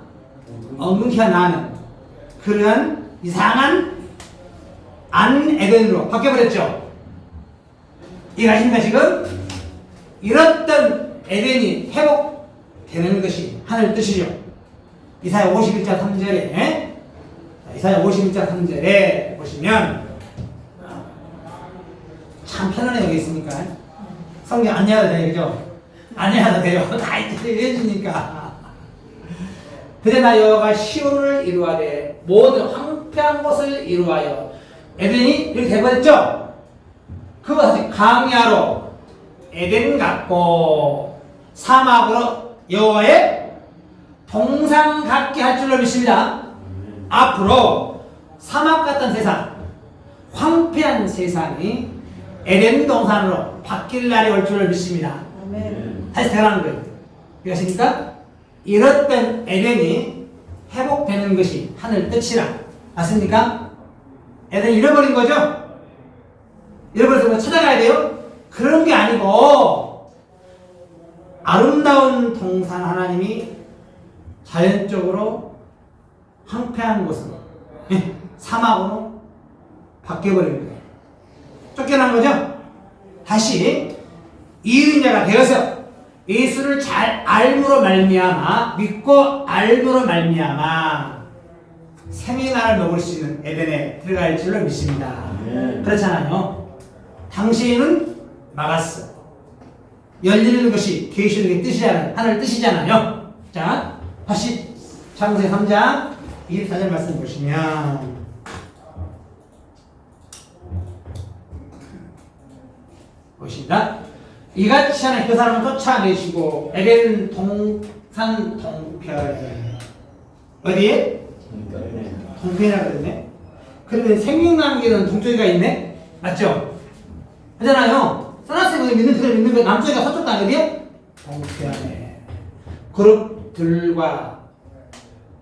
Speaker 1: 엉켜 나는 그런 이상한 안 에덴으로 바뀌어버렸죠. 이해가십니까 지금? 이렇던 에덴이 회복되는 것이 하늘 뜻이죠. 이사야 51장 3절에 이사야 51장 3절에 보시면 참 편안해 여기 있으니까 성경 안 해도 돼요. 그죠? 안 해도 돼요. 다 해주니까. 그러나 여호와가 시온을 이루하되 모든 황폐한 곳을 이루하여 에덴이 이렇게 돼버렸죠? 그것이 강야로 에덴 같고 사막으로 여호와의 동상 같게 할 줄로 믿습니다. 앞으로 사막 같은 세상, 황폐한 세상이 에덴 동산으로 바뀔 날이 올 줄을 믿습니다.
Speaker 3: 아멘.
Speaker 1: 다시 되라는 거예요. 이것이니까 이렇던 에덴이 회복되는 것이 하늘 뜻이라. 맞습니까? 에덴 잃어버린 거죠? 잃어버려서 뭐 찾아가야 돼요? 그런 게 아니고 아름다운 동산 하나님이 자연적으로 황폐한 곳으로 사막으로 바뀌어버린 거예요. 쫓겨난 거죠? 다시 이은 자가 되어서 예수를 잘 알므로 말미암아 믿고 알므로 말미암아 생의 나를 먹을 수 있는 에덴에 들어갈 줄로 믿습니다. 그렇잖아요. 당시에는 막았어. 열리는 것이 계시록의 뜻이잖아요. 하늘 뜻이잖아요. 자, 다시 창세 3장 24절 말씀 보시면 보십니다. 이같이 하는 그 사람을 쫓아내시고 에덴 동산 동편 어디에? 동편이라고 그랬네. 그러면 생명나무에는 동쪽이가 있네? 맞죠? 하잖아요. 선악생을 믿는 그들 믿는 거 남쪽이가 서쪽도 아니에요? 동편에 그룹들과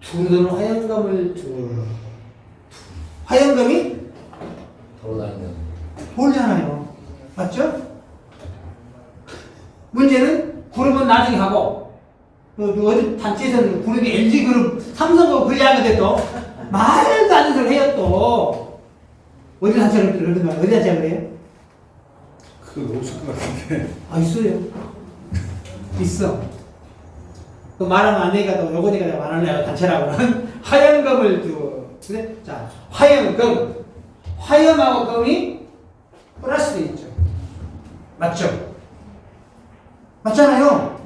Speaker 1: 두루두루 화영검을 화영검이 돌잖아요. 맞죠? 문제는 그룹은 나중에 하고 어디 단체에서는 그룹이 LG그룹, 삼성그룹 관리하는데 또 말도 안 되는 소리 해요 또. 어디 단체를 그러는 거야? 어디 단체가 그래요?
Speaker 4: 그건 없을 것 같은데.
Speaker 1: 아 있어요. 있어. 또 말하면 안 되니까 또 요거 내가 말하는 단체라고는 화염검을 두고 그래? 자 화염검 화염하고 검이 플러스도 있죠. 맞죠? 맞잖아요.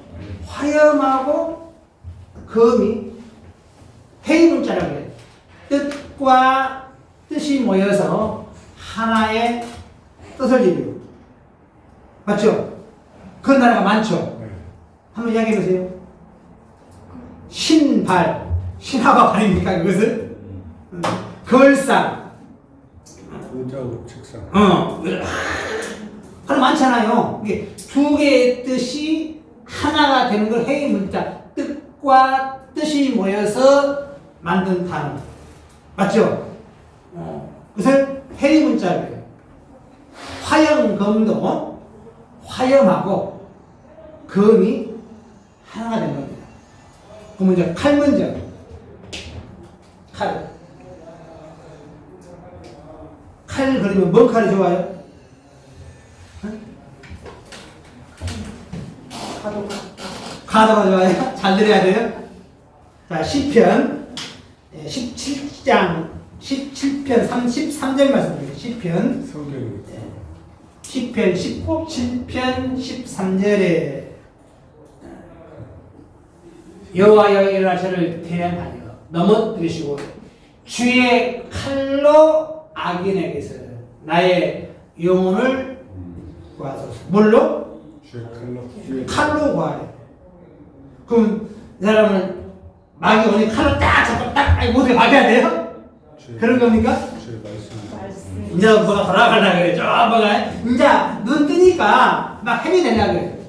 Speaker 1: 화염하고 검이 회의문자라고 해요. 뜻과 뜻이 모여서 하나의 뜻을 이루고 맞죠? 그런 나라가 많죠. 한번 이야기해 보세요. 신발, 신화가 발입니까 그것을? 걸상,
Speaker 4: 의자하고 책상.
Speaker 1: 하나 많잖아요. 이게 두 개의 뜻이 하나가 되는 걸 회의 문자, 뜻과 뜻이 모여서 만든 단어. 맞죠? 그것을 회의 문자라고 해요. 화염검도 화염하고 검이 하나가 된 겁니다. 그 먼저 칼 먼저. 칼. 칼 그리면 뭔 칼이 좋아요? 가도가 좋아요? 잘 들어야 돼요? 자, 시편 17장 17편 33절 말씀드립니다. 시편
Speaker 4: 성경이.
Speaker 1: 시편 7편 13절에 여호와여 일어나 저를 대항하여 넘어뜨리시고 주의 칼로 악인에게서 나의 영혼을 구하소서. 뭘로?
Speaker 4: 주의 칼로.
Speaker 1: 칼로 구하래. 그럼 이 사람은 마귀 오니 칼로 딱 잡고 딱 모두에 막아야 돼요? 그런 겁니까?
Speaker 4: 주의 말씀.
Speaker 1: 이제 뭐가 돌아가려고 그래. 저 뭐가 이제 눈 뜨니까 막 힘이 되려고 그래.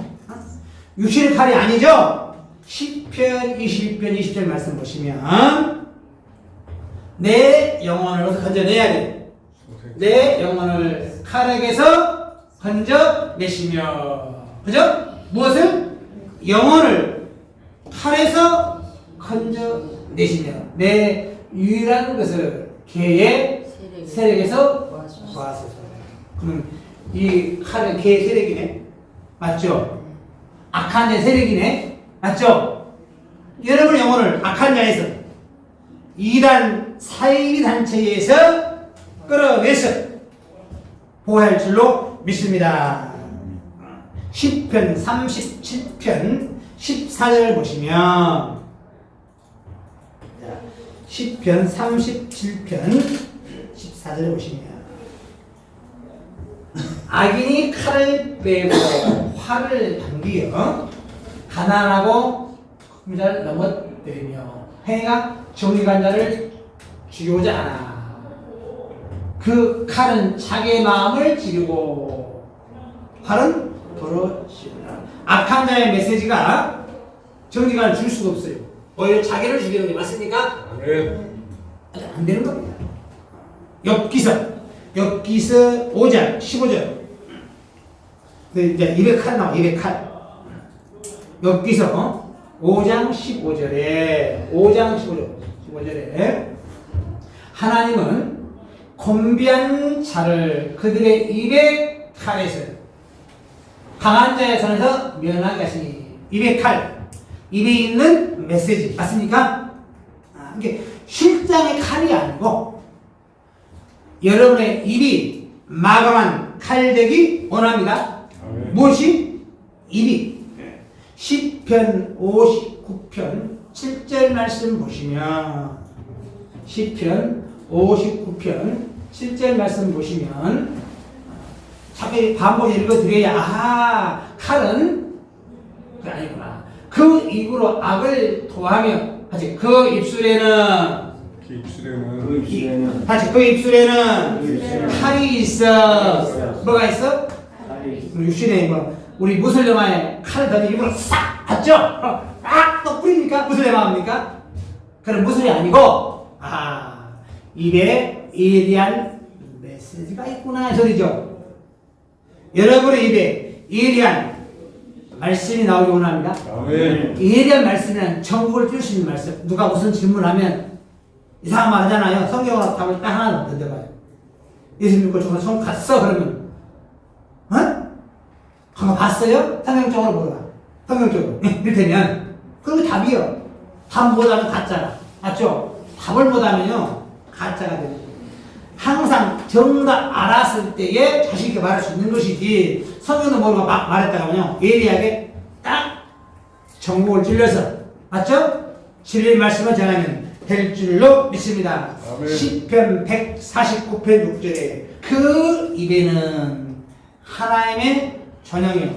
Speaker 1: 육신의 칼이 아니죠? 10편 20편 20절 말씀 보시면 내 영혼을 어디서 건져내야 돼. 내 영혼을 칼에게서 건져내시며 그죠? 무엇을? 영혼을 칼에서 건져내시며 내 유일한 것을 개의 세력에서 구하소서. 그럼 이 칼은 개의 세력이네. 맞죠? 악한 자의 세력이네. 맞죠? 여러분의 영혼을 악한 자에서 이단 사이비 단체에서 끌어내서 보호할 줄로 믿습니다. 10편 37편 14절 보시면 10편 37편 14절 보시면 악인이 칼을 빼고 활을 당기어 가난하고 자를 넘어뜨리며 행위가 정직한 자를 죽이고자 하나. 그 칼은 자기의 마음을 찌르고 활은 부러지구나. 악한 자의 메시지가 정직한을 줄 수가 없어요. 오히려 자기를 죽이는 게 맞습니까? 안 되는 겁니다. 엽기서 5장 15절. 이제 200칼 나와. 200칼. 엽기서 5장 15절에 하나님은 곤비한 자를 그들의 입에 칼에서 강한 자의 손에서 면하게 하시니. 입에 칼, 입에 있는 메시지 맞습니까? 이게 실장의 칼이 아니고 여러분의 입이 마감한 칼되기 원합니다.
Speaker 4: 아멘.
Speaker 1: 무엇이? 입이. 시편 59편 7절 말씀 보시면 시편 59편 7절 말씀 보시면 자꾸 반복 읽어드려야 아하 칼은 그게 아니구나. 그 입으로 악을 도하며 하지 그 입술에는
Speaker 4: 그 입술에는
Speaker 1: 다시 그 입술에는 칼이 있어. 뭐가 있어? 육신에 뭐 우리 무슬림화에 칼을 던지 입으로 싹 봤죠? 또 뿌립니까? 무슬림화입니까? 그런 무슬이 아니고 입에 예리한 메시지가 있구나 이 소리죠. 여러분의 입에 예리한 말씀이 나오기 원합니다.
Speaker 4: 아멘.
Speaker 1: 예리한 말씀이란 천국을 뛸 수 있는 말씀. 누가 무슨 질문하면 이상한 말 하잖아요. 성경으로 답을 딱 하나 던져봐요. 예수 믿고 저거 성 갔어? 그러면 한번 봤어요? 성경적으로 물어봐. 성경적으로. 이를테면 그러면 답이요. 답 못하면 가짜라. 맞죠? 답을 못하면요 가짜가 되는 거예요. 항상 정답 알았을 때에 자신있게 말할 수 있는 것이지 성경도 모르고 막 말했다가요 예리하게 딱 정국을 찔러서 맞죠? 진리의 말씀을 전하면 될 줄로 믿습니다.
Speaker 4: 아멘.
Speaker 1: 시편 149편 6절에 그 입에는 하나님의 전형이요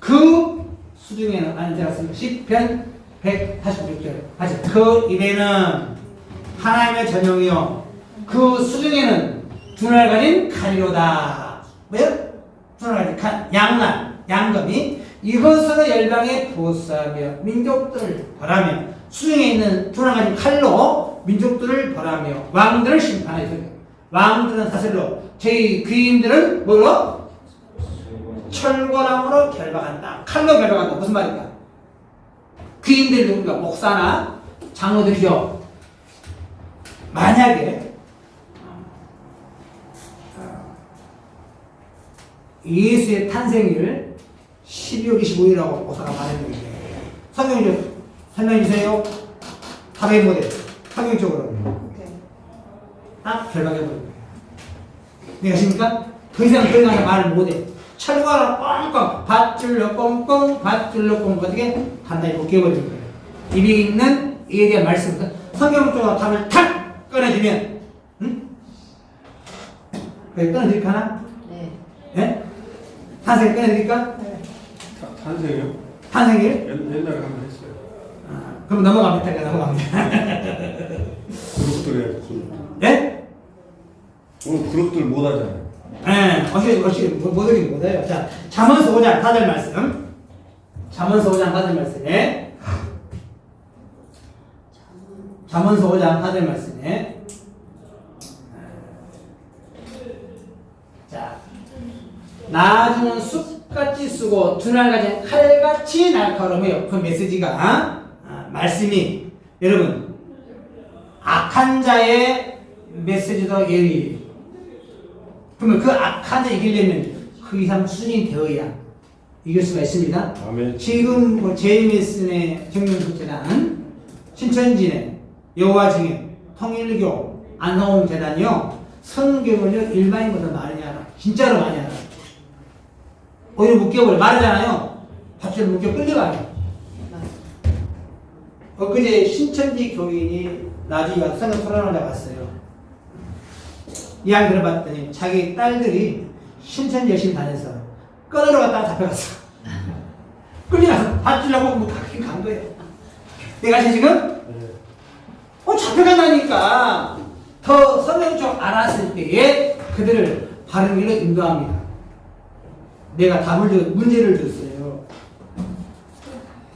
Speaker 1: 그 수중에는 아니 제가 씁니다. 시편 146절 다시 그 입에는 하나님의 전형이요 그 수중에는 두 날 가진 칼이로다. 뭐요? 두 날 가진 칼, 양날, 양검이 이것으로 열방에 부사하며 민족들을 벌하며 수중에 있는 두 날 가진 칼로 민족들을 벌하며 왕들을 심판하여 왕들은 사슬로 저희 귀인들은 뭐로? 철거랑으로 결박한다. 칼로 결박한다. 무슨 말일까? 귀인들 누군가 목사나 장로들이죠. 만약에 예수의 탄생일 12월 25일이라고 목사가 말했는데 성경 좀 설명해 주세요. 답의 모델 성경적으로 딱 결박해버린 거예요. 네, 아십니까? 더 이상 말을 못해. 철과를 뻥뻥 밧줄로 뻥뻥 밧줄로 뻥뻥 어떻게 단단히 벗겨버린 거예요. 입이 있는 이에 대한 말씀 성경적으로 답을 탁 꺼내주면 응? 꺼내드릴까 하나?
Speaker 2: 네.
Speaker 1: 예? 탄생 꺼내드릴까?
Speaker 4: 탄생이요?
Speaker 1: 탄생일?
Speaker 4: 옛날에 한번 했어요.
Speaker 1: 그럼 넘어갑니다. 넘어갑니다.
Speaker 4: 그룹들 해야지.
Speaker 1: 예?
Speaker 4: 오늘 그룹들 못 하잖아요.
Speaker 1: 예, 어시 못 하긴 못해요. 자, 잠언서 5장 4절 말씀. 잠언서 5장 4절 말씀에 잠언서 5장 4절 말씀에 자, 나중은 숲같이 쓰고 두 날 가진 칼같이 날카로워요. 그 메시지가 말씀이 여러분 악한 자의 메시지도 예리. 그러면 그 악한 자 이기려면 그 이상 수준이 되어야 이길 수가 있습니다.
Speaker 4: 아멘.
Speaker 1: 지금 뭐 제이미슨의 정명석재단, 신천진의 여호와 증인, 통일교, 안동재단이요 성경을요 일반인보다 많이 알아. 진짜로 많이 알아. 오히려 묶여버려. 말하잖아요. 밧줄 묶여 끌려가요. 엊그제 신천지 교인이 나중에 와서 성경 토론하러 왔어요. 이야기 들어봤더니 자기 딸들이 신천지 열심히 다녀서 끊으러 갔다가 잡혀갔어. 끌려가서 밧줄라고 뭐 가긴 간 거예요. 내가 지금 잡혀간다니까 더 성경적 알았을 때에 그들을 바른 길로 인도합니다. 내가 답을 줘 문제를 줬어요.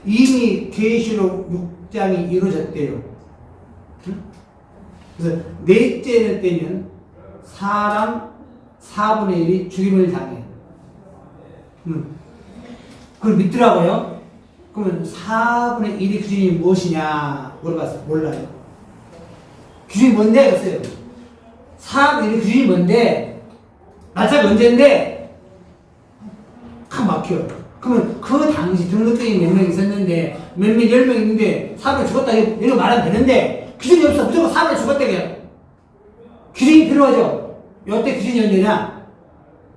Speaker 1: 이미 계시록 6장이 이루어졌대요. 그래서 넷째는 때면 사람 4분의 1이 죽임을 당해. 그걸 믿더라고요. 그러면 4분의 1의 기준이 무엇이냐 물어봤어요. 몰라요. 기준이 뭔데? 그랬어요. 사업 일 규정이 뭔데? 날짜가 언제인데? 딱 막혀. 그러면 그 당시 등록증이 몇 명 있었는데 몇 명, 10명 있는데 사업을 죽었다 이런 거 말하면 되는데 규정이 없어. 무조건 사업을 죽었다 그냥. 규정이 필요하죠. 요때 규정이 언제냐?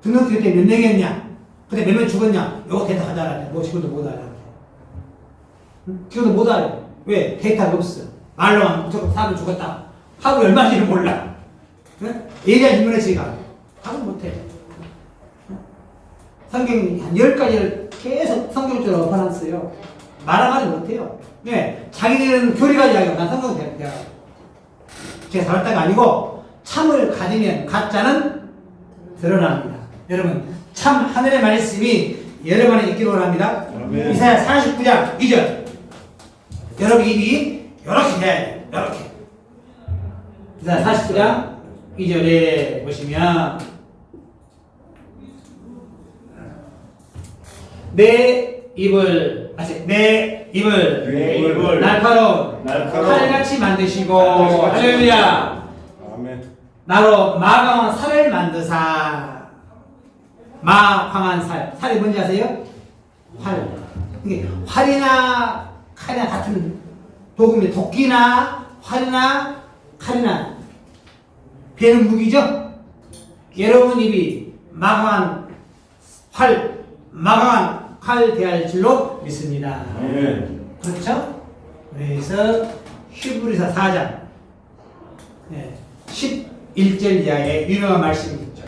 Speaker 1: 등록증 때 몇 명이었냐? 그때 몇 명 죽었냐? 요거 데이터 가져라. 뭐 지금도 못 알아. 응? 지금도 못 알아. 왜? 데이터가 없어. 말로만 무조건 사업을 죽었다. 하고 얼마인지는 몰라. 응? 예리한 인물의 지가 하고 못해. 성경이 한 10가지를 계속 성경적으로 엎어놨어요. 말하지 못해요. 네, 자기들은 교리가 이야기하고 난 성경 대학. 제가 잘했다가 아니고 참을 가지면 가짜는 드러납니다. 여러분 참 하늘의 말씀이 여러분 안에 있기를 원합니다.
Speaker 4: 아멘.
Speaker 1: 이사야 49장 2절. 여러분 입이 이렇게 해야 돼요. 이렇게. 이사야 49장 2절에 보시면 내 입을
Speaker 4: 내 입을
Speaker 1: 날카로운 칼같이 만드시고 할렐루야.
Speaker 4: 아멘.
Speaker 1: 나로 마강한 살을 만드사. 마강한 살. 살이 뭔지 아세요? 활. 이게 활이나 칼이나 같은 도구인데 도끼나 활이나 칼이나 배는 무기죠? 여러분 입이 마강한 활, 마강한 칼 대할 줄로 믿습니다.
Speaker 4: 아멘.
Speaker 1: 그렇죠? 그래서 히브리서 4장 11절 이하의 유명한 말씀이 있죠.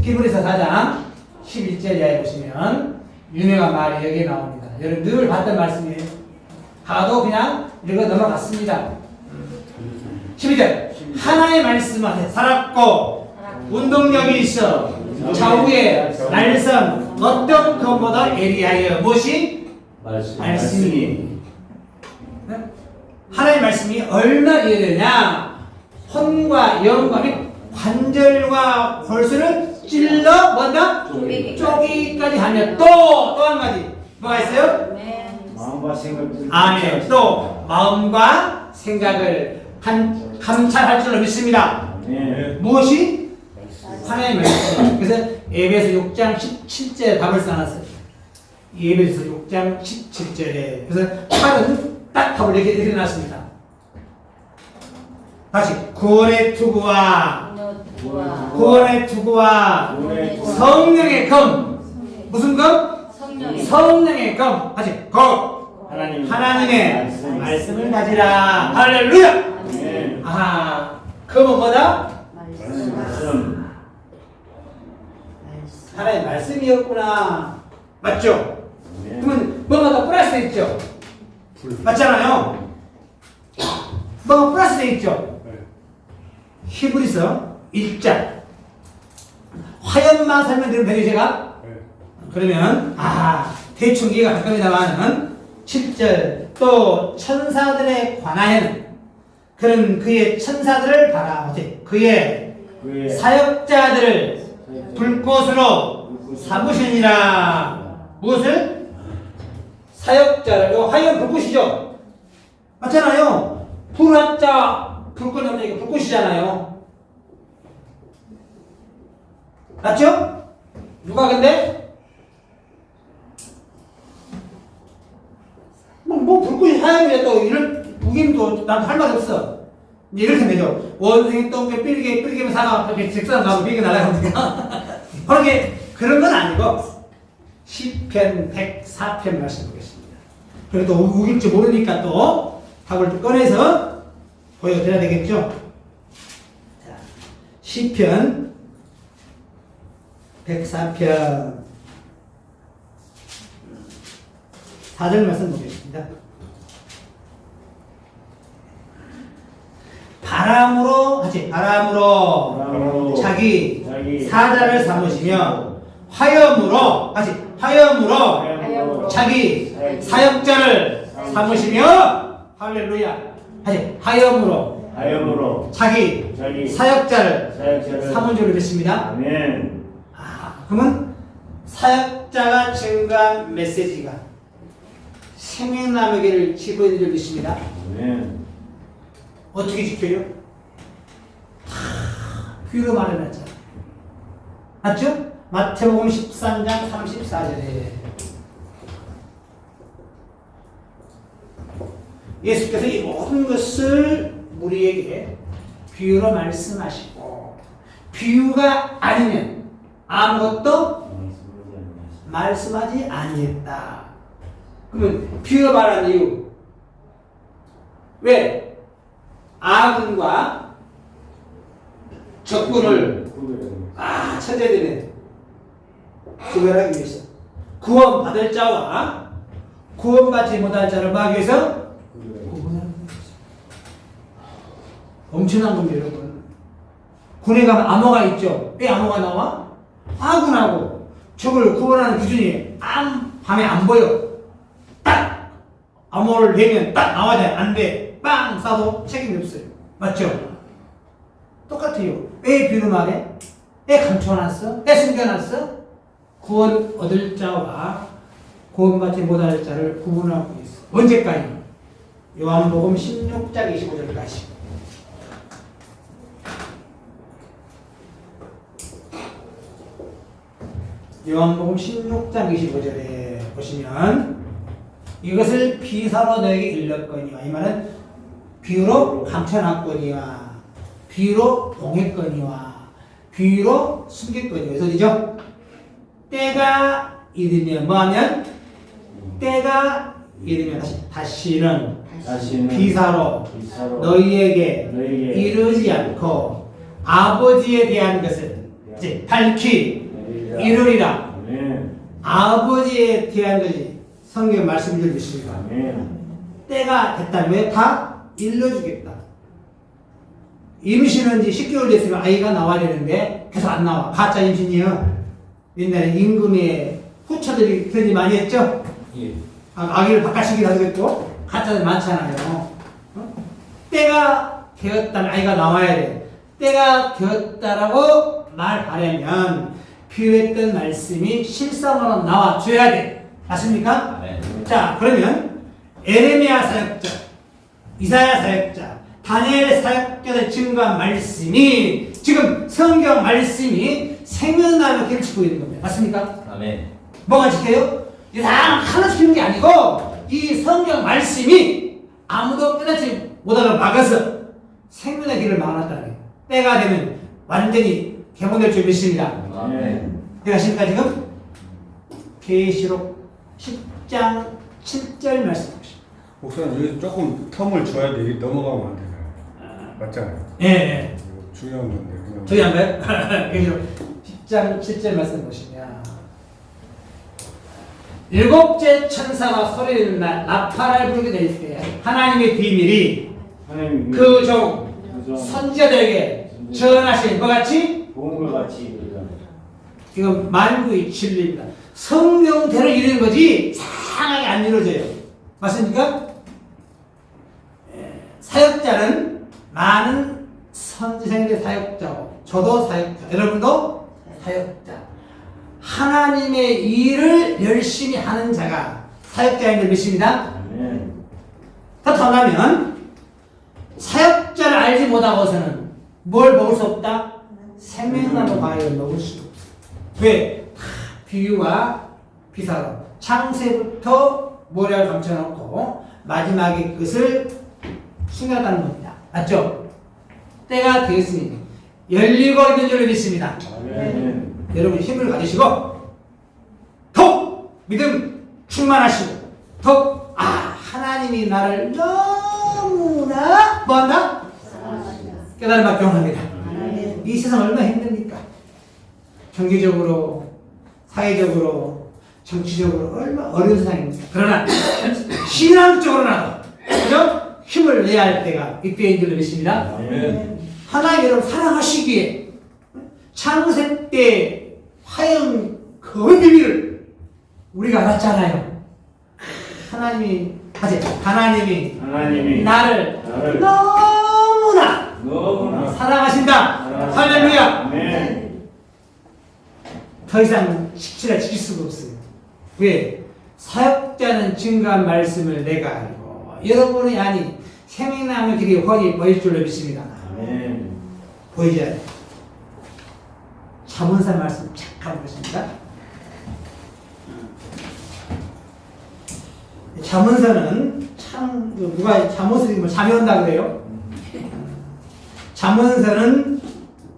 Speaker 1: 히브리서 4장 11절 이하에 보시면 유명한 말이 여기에 나옵니다. 여러분 늘 봤던 말씀이에요. 하도 그냥 읽어 넘어갔습니다. 12절 하나의 말씀 앞에 살았고 운동력이 있어 좌우에 날선 어떤 것보다 예리하여 무엇이? 말씀이. 하나님의 말씀이 얼마나 예리하냐? 혼과 영과 및 관절과 골수를 찔러 뭔가? 쪼기까지 하며 또 한 가지 뭐가 있어요?
Speaker 2: 마음과 생각을
Speaker 1: 아멘. 또 마음과 생각을 감찰할 줄로 믿습니다. 무엇이? 하나님의 말씀. 그래서 에베소 6장 17절에 답을 써놨어요. 에베소 6장 17절에. 그래서 팔은 딱 답을 이렇게 놨습니다. 다시 구원의 투구와 성령의 검. 무슨 검? 성령의 검. 다시 검. 하나님의 말씀을 가지라. 할렐루야. 아하. 검은 뭐다? 하나님의 말씀이었구나. 맞죠? 그러면 뭐가 더 플러스 있죠? 맞잖아요? 뭐가 플러스 돼 있죠? 히브리서 1장 화염만 설명드리면 되죠 제가? 그러면 대충 이해가 갈 겁니다만은 7절 또 천사들에 관하여는 그런 그의 천사들을 바라 그의 사역자들을 불꽃으로 삼으시니라. 무엇을? 사역자를. 이거 화염 불꽃이죠? 맞잖아요. 불화자 불꽃 남자니까 불꽃이잖아요. 맞죠? 누가 근데? 뭐 불꽃이 화염이래 또 이런 우김도 난 할 말 없어. 이제 이렇게 되죠. 원숭이 똥개 삐리게 사가 직선 가고 삐리게 날아갑니다. 그렇게 그런 건 아니고 시편 104편 말씀 보겠습니다. 그래도 우길지 모르니까 또 답을 또 꺼내서 보여드려야 되겠죠. 자, 시편 104편 4절 말씀 보겠습니다. 바람으로 자기 사자를 삼으시며 화염으로 자기 사역자를 삼으시며 할렐루야. 화염으로 자기 사역자를 삼은 줄을 믿습니다.
Speaker 2: 아멘.
Speaker 1: 그러면 사역자가 증거한 메시지가 생명나무에게를 지고 있는 줄 믿습니다.
Speaker 2: 아멘.
Speaker 1: 어떻게 지켜요? 비유로 말해놨잖아. 맞죠? 마태복음 13장 34절에 예수께서 이 모든 것을 우리에게 비유로 말씀하시고 비유가 아니면 아무것도 말씀하지 아니했다. 그러면 비유로 말한 이유 왜? 아군과 적군을 천재들은 구별하기 위해서 구원받을 자와 구원받지 못할 자를 막기 위해서 구분하는 것이죠. 엄청난 겁니다, 여러분. 군에 가면 암호가 있죠. 왜 암호가 나와? 아군하고 적을 구분하는 기준이 밤에 안 보여. 딱 암호를 내면 딱 나와야 돼. 안 돼. 빵 쏴도 책임이 없어요. 맞죠? 똑같아요. 왜 비유로 말해? 왜 감춰놨어? 왜 숨겨놨어? 구원 얻을 자와 구원받지 못할 자를 구분하고 있어. 언제까지? 요한복음 16장 25절까지. 요한복음 16장 25절에 보시면 이것을 비사로 너에게 일렀거니와 이 말은 비유로 감춰놨거니와 비유로 봉했거니와 비유로 숨겼거니와 소리죠. 때가 이르면 뭐하면? 때가 이르면 다시는 비사로 너희에게 이르지 않고 아버지에 대한 것을 이제 밝히 이르리라. 아버지에 대한 것이 성경 말씀을 주십니다. 때가 됐다면 다 일러주겠다. 임신은 이제 10개월 됐으면 아이가 나와야 되는데 계속 안 나와. 가짜 임신이요. 옛날에 임금의 후처들이 그런 일 많이 했죠?
Speaker 4: 예.
Speaker 1: 아기를 바깥시키기도 하겠고 가짜들 많잖아요. 때가 되었다면 아이가 나와야 돼. 때가 되었다라고 말하려면 비유했던 말씀이 실상으로 나와줘야 돼. 맞습니까?
Speaker 4: 네.
Speaker 1: 자, 그러면 에레미야 사역자, 이사야 사역자, 다니엘 사역자의 증거한 말씀이 지금 성경 말씀이 생명나무 길을 짓고 있는 겁니다. 맞습니까?
Speaker 4: 아멘.
Speaker 1: 뭐가 지켜요? 이상 하나 지키는 게 아니고 이 성경 말씀이 아무도 깨닫지 못하도록 막아서 생명의 길을 막아놨다는 거예요. 때가 되면 완전히 개봉될 줄 믿습니다.
Speaker 4: 아멘.
Speaker 1: 이해가십니까 지금? 계시록 10장 7절 말씀 보십시오.
Speaker 3: 목사님 여기 조금 텀을 줘야 돼. 이게 넘어가면 안 되나요? 맞잖아요.
Speaker 1: 예, 예.
Speaker 3: 이거 중요한 건데. 그냥.
Speaker 1: 저희 한번 계시록 10장 7절 말씀 보시면 일곱째 천사가 소리를 나 나팔을 불게 될 때 하나님의 비밀이 그 종 선지자들에게 전하신 것 같이 이건 만구의 진리입니다. 성경대로 이루는 거지 상하게 안 이루어져요. 맞습니까? 사역자는 많은 선지자들의 사역자고 저도 사역자, 여러분도 사역자. 하나님의 일을 열심히 하는 자가 사역자인 줄 믿습니다. 더 나가면 사역자를 알지 못하고서는 뭘 먹을 수 없다? 생명나무 과일을 먹을 수 없다. 왜? 비유와 비사로 창세부터 모략을 감춰놓고 마지막에 끝을 숨겨놨다는 겁니다. 맞죠? 때가 되었으니 열리고 있는 줄을 믿습니다. 여러분 힘을 가지시고 더욱 믿음 충만하시고 더욱 하나님이 나를 너무나 뭐한다? 깨달음받게 원합니다. 이 세상 얼마나 힘듭니까? 경제적으로, 사회적으로, 정치적으로 얼마나 어려운 세상입니까? 그러나 신앙적으로나도 그죠? 힘을 내야 할 때가 이때인 줄로 믿습니다. 하나님 여러분 사랑하시기에 창세 때 화영 그 비밀을 우리가 알았잖아요. 하나님이 나를 너무나 사랑하신다. 할렐루야. 더 이상 식치라 지킬 수가 없어요. 왜? 사역자는 증거한 말씀을 내가 알고 여러분이 아니 생명나무 길이 훤히 보일 줄로 믿습니다. 보이지 않아요. 잠언사 말씀 착 가보겠습니다. 잠언사는 참 누가 잠옷을 입으면 잠이 온다 그래요. 잠언사는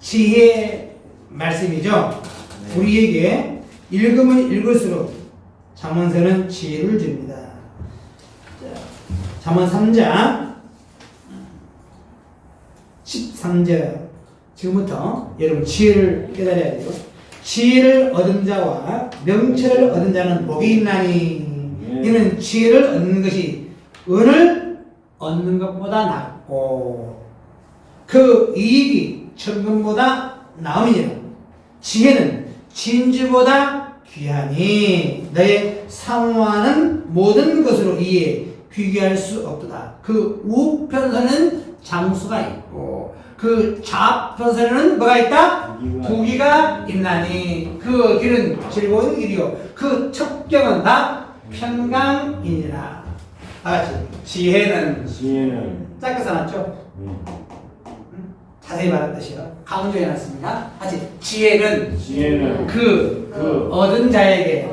Speaker 1: 지혜 말씀이죠. 우리에게 읽으면 읽을수록 잠언사는 지혜를 줍니다. 잠언 3장 13절 지금부터 여러분 지혜를 깨달아야 돼요. 지혜를 얻은 자와 명철을 얻은 자는 복이 있나니 이는 지혜를 얻는 것이 은을 얻는 것보다 낫고 그 이익이 천금보다 나음이니라. 지혜는 진주보다 귀하니 너의 사모하는 모든 것으로 이에 비교할 수 없도다. 그 우편선은 장수가 있고 그 좌편선에는 뭐가 있다? 부귀가 있나니 그 길은 즐거운 길이요 그 첩경은 다 평강이니라. 아시죠? 지혜는 짧게 써놨죠? 자세히 말한 뜻이요. 강조해놨습니다. 하지 지혜는 그 얻은 자에게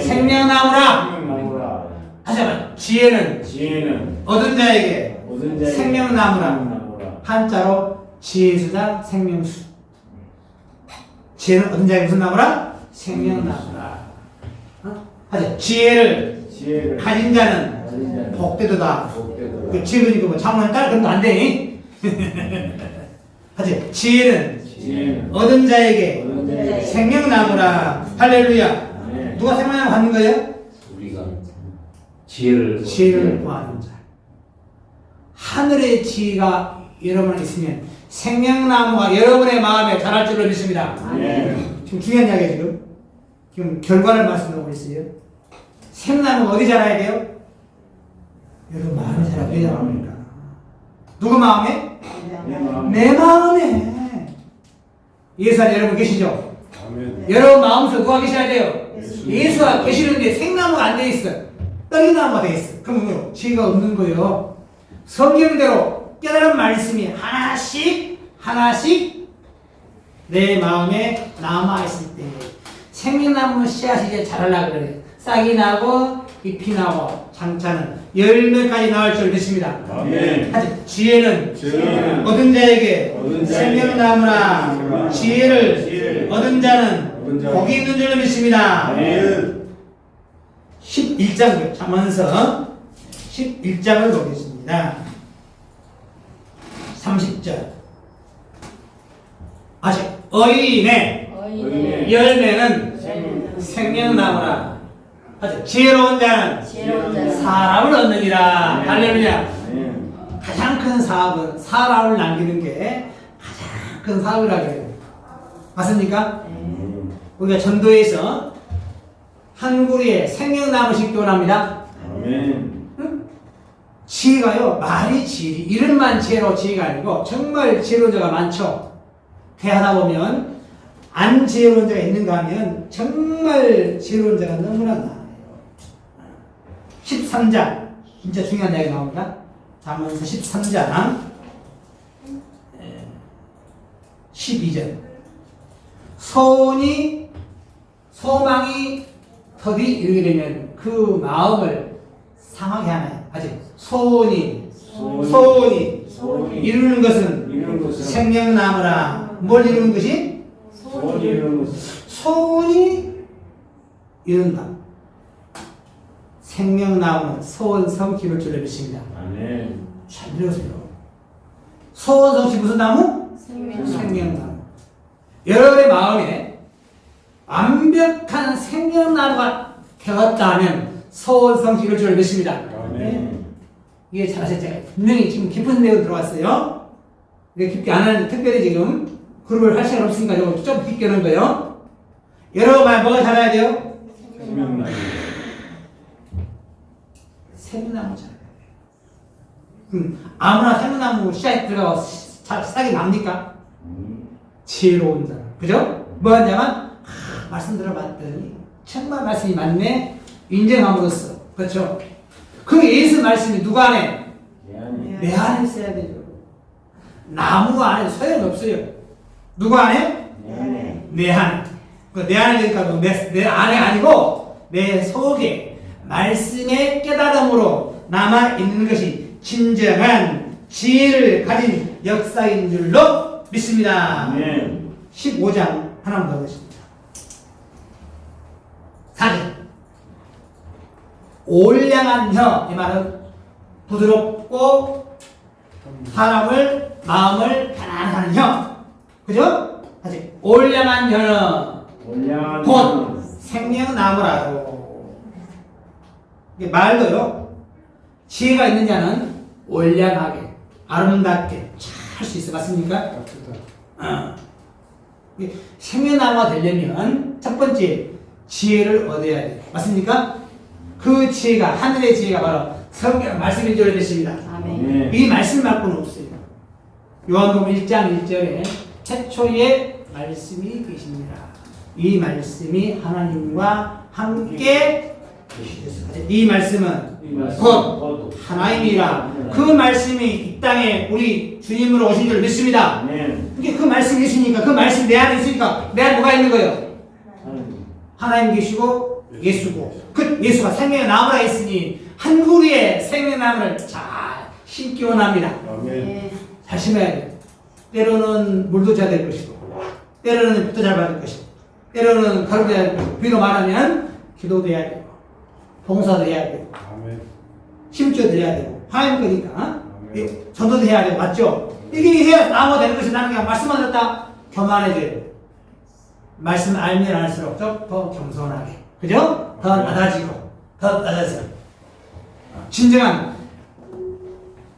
Speaker 1: 생명나무라. 다시 한번 지혜는 얻은 자에게 생명나무라. 한자로 지혜수자 생명수. 지혜는 얻은 자에게 무슨 나무라? 생명나무라. 하지 지혜를 가진 자는 복되도다. 그 지혜는 뭐 장문에 따라 그런 거 안 돼. 하지 지혜는 얻은 자에게 생명나무라. 할렐루야. 누가 생명나무 받는 거예요?
Speaker 4: 우리가 지혜를
Speaker 1: 구하는 자. 하늘의 지혜가 여러분에 있으면 생명나무가 여러분의 마음에 자랄 줄로 믿습니다. 지금 중요한 이야기예요. 지금 결과를 말씀하고 있어요. 생나무가 어디 자라야 돼요? 여러분 마음에 자라야 어디 자랍니까? 누구 마음에? 내 마음에. 예수한 여러분 계시죠?
Speaker 3: 아멘.
Speaker 1: 여러분 마음속에 누가 계셔야 돼요? 예수가 계시는데 생나무가 안 돼 있어. 떡이나무가 돼 있어. 그러면 지혜가 없는 거예요. 성경대로 깨달은 말씀이 하나씩 내 마음에 남아있을 때 생명나무 씨앗이 이제 자라려고 그래요. 싹이 나고 잎이 나고 장차는 열매까지 나올 줄 믿습니다.
Speaker 3: 아멘.
Speaker 1: 하지 지혜는 얻은 자에게 생명나무라. 지혜를 얻은 자는 복이 있는 줄로 믿습니다. 11장 잠언서 11장을 보겠습니다. 30절 아직 어린의 열매는 생명나무라. 아직 지혜로운 자는 사람을 얻느니라. 할렐루야. 가장 큰 사업은 사람을 남기는 게 가장 큰 사업이라고 해요. 맞습니까? 우리가 전도에서 한 구리에 생명나무씩 교환합니다. 지혜가요, 말이 지혜, 이름만 지혜로 지혜가 아니고 정말 지혜로운 자가 많죠. 대하다 보면 안 지혜로운 자가 있는가 하면 정말 지혜로운 자가 너무나 많아요. 13장 진짜 중요한 이야기 나옵니다. 잠언서 13장 12절 소망이 더디 이르게 되면 그 마음을 상하게 하나요? 아직 소원이 이루는 것은 생명나무라. 뭘 이루는 것이? 소원이 이룬다. 생명나무는 소원 성취를 줄여 믿습니다. 잘 들으세요. 소원 성취 무슨 나무? 생명나무. 여러분의 마음에 완벽한 생명나무가 되었다 하면 소원 성취를 줄여 믿습니다. 이게 잘하셨죠? 분명히 지금 깊은 내용 들어왔어요. 근데 깊게 안 하는, 특별히 지금 그룹을 할 시간 없으니까 좀 깊게 하는 거예요. 여러분 말 뭐가 자라야 돼요? 생명나무 자라야 돼요. 아무나 생명나무 씨앗 들어가서 싹이 납니까? 지혜로운 자. 그죠? 뭐 하냐면, 말씀 들어봤더니, 정말 말씀이 맞네? 인정함으로써. 그렇죠? 그 예수 말씀이 누구 안에? 내 안에 있어야 되죠. 나무 안에 소용없어요. 누구 안에? 내 안에. 내 안에니까 내 안에 아니고 내 속에 말씀의 깨달음으로 남아 있는 것이 진정한 지혜를 가진 역사인 줄로 믿습니다. 15장 하나만 더 보겠습니다. 4절. 올량한 혀, 이 말은 부드럽고 사람을 마음을 편안하게 하는 혀. 그죠? 다시 올량한 혀는 곧 생명나무라고. 이게 말도요. 지혜가 있는 자는 올량하게 아름답게 잘 할 수 있어. 맞습니까? 생명나무가 되려면 첫 번째 지혜를 얻어야 돼. 맞습니까? 그 지혜가 하늘의 지혜가 바로 성경 말씀인 줄 믿습니다.
Speaker 2: 아멘.
Speaker 1: 이 말씀 말고는 없어요. 요한복음 1장 1절에 최초의 말씀이 계십니다. 이 말씀이 하나님과 함께 계시셨어요. 이 말씀은 곧 하나님이라. 그 말씀이 이 땅에 우리 주님으로 오신 줄 믿습니다. 이게 그 말씀이 있으니까 그 말씀 내 안에 있으니까 내 안에 뭐가 있는 거예요? 하나님 계시고 예수고 그 예수가 생명의 나무라 있으니 한 그루의 생명의 나무를 잘 심기 원합니다.
Speaker 2: 예.
Speaker 1: 잘 심어야 돼. 때로는 물도 줘야 될 것이고 때로는 빛도 잘 받을 것이고 때로는 가루도 해야 될 것이고 비로 말하면 기도도 해야 되고 봉사도 해야 되고 심지어도 해야 되고 하나님 거니까 전도도 해야 되고 맞죠? 이게 해야 나무가 되는 것이 나는 그냥 말씀만 듣다 교만해져야 돼. 말씀 알면 알수록 더 겸손하게 그죠? 더 낮아지고 더 낮아져 진정한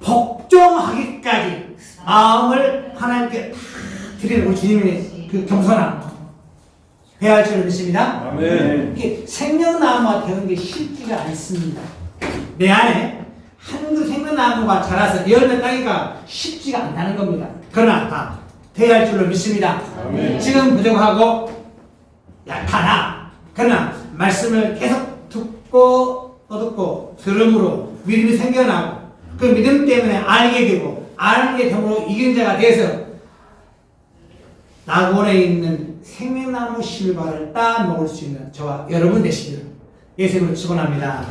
Speaker 1: 복종하기까지 마음을 하나님께 다 드리는 우리 주님의 그 겸손함 해야 할 줄을 믿습니다.
Speaker 3: 아멘.
Speaker 1: 이게 생명나무가 되는 게 쉽지가 않습니다. 내 안에 한 생명나무가 자라서 열매 따기가 쉽지가 않다는 겁니다. 그러나 다 돼야 할 줄로 믿습니다.
Speaker 3: 아멘.
Speaker 1: 지금 부족하고 약하나 그러나 말씀을 계속 듣고 또 듣고 들음으로 믿음이 생겨나고 그 믿음 때문에 알게 되고 알게 됨으로 이긴 자가 돼서 낙원에 있는 생명나무 실과를 따 먹을 수 있는 저와 여러분 되시기를 예수님으로 축원합니다.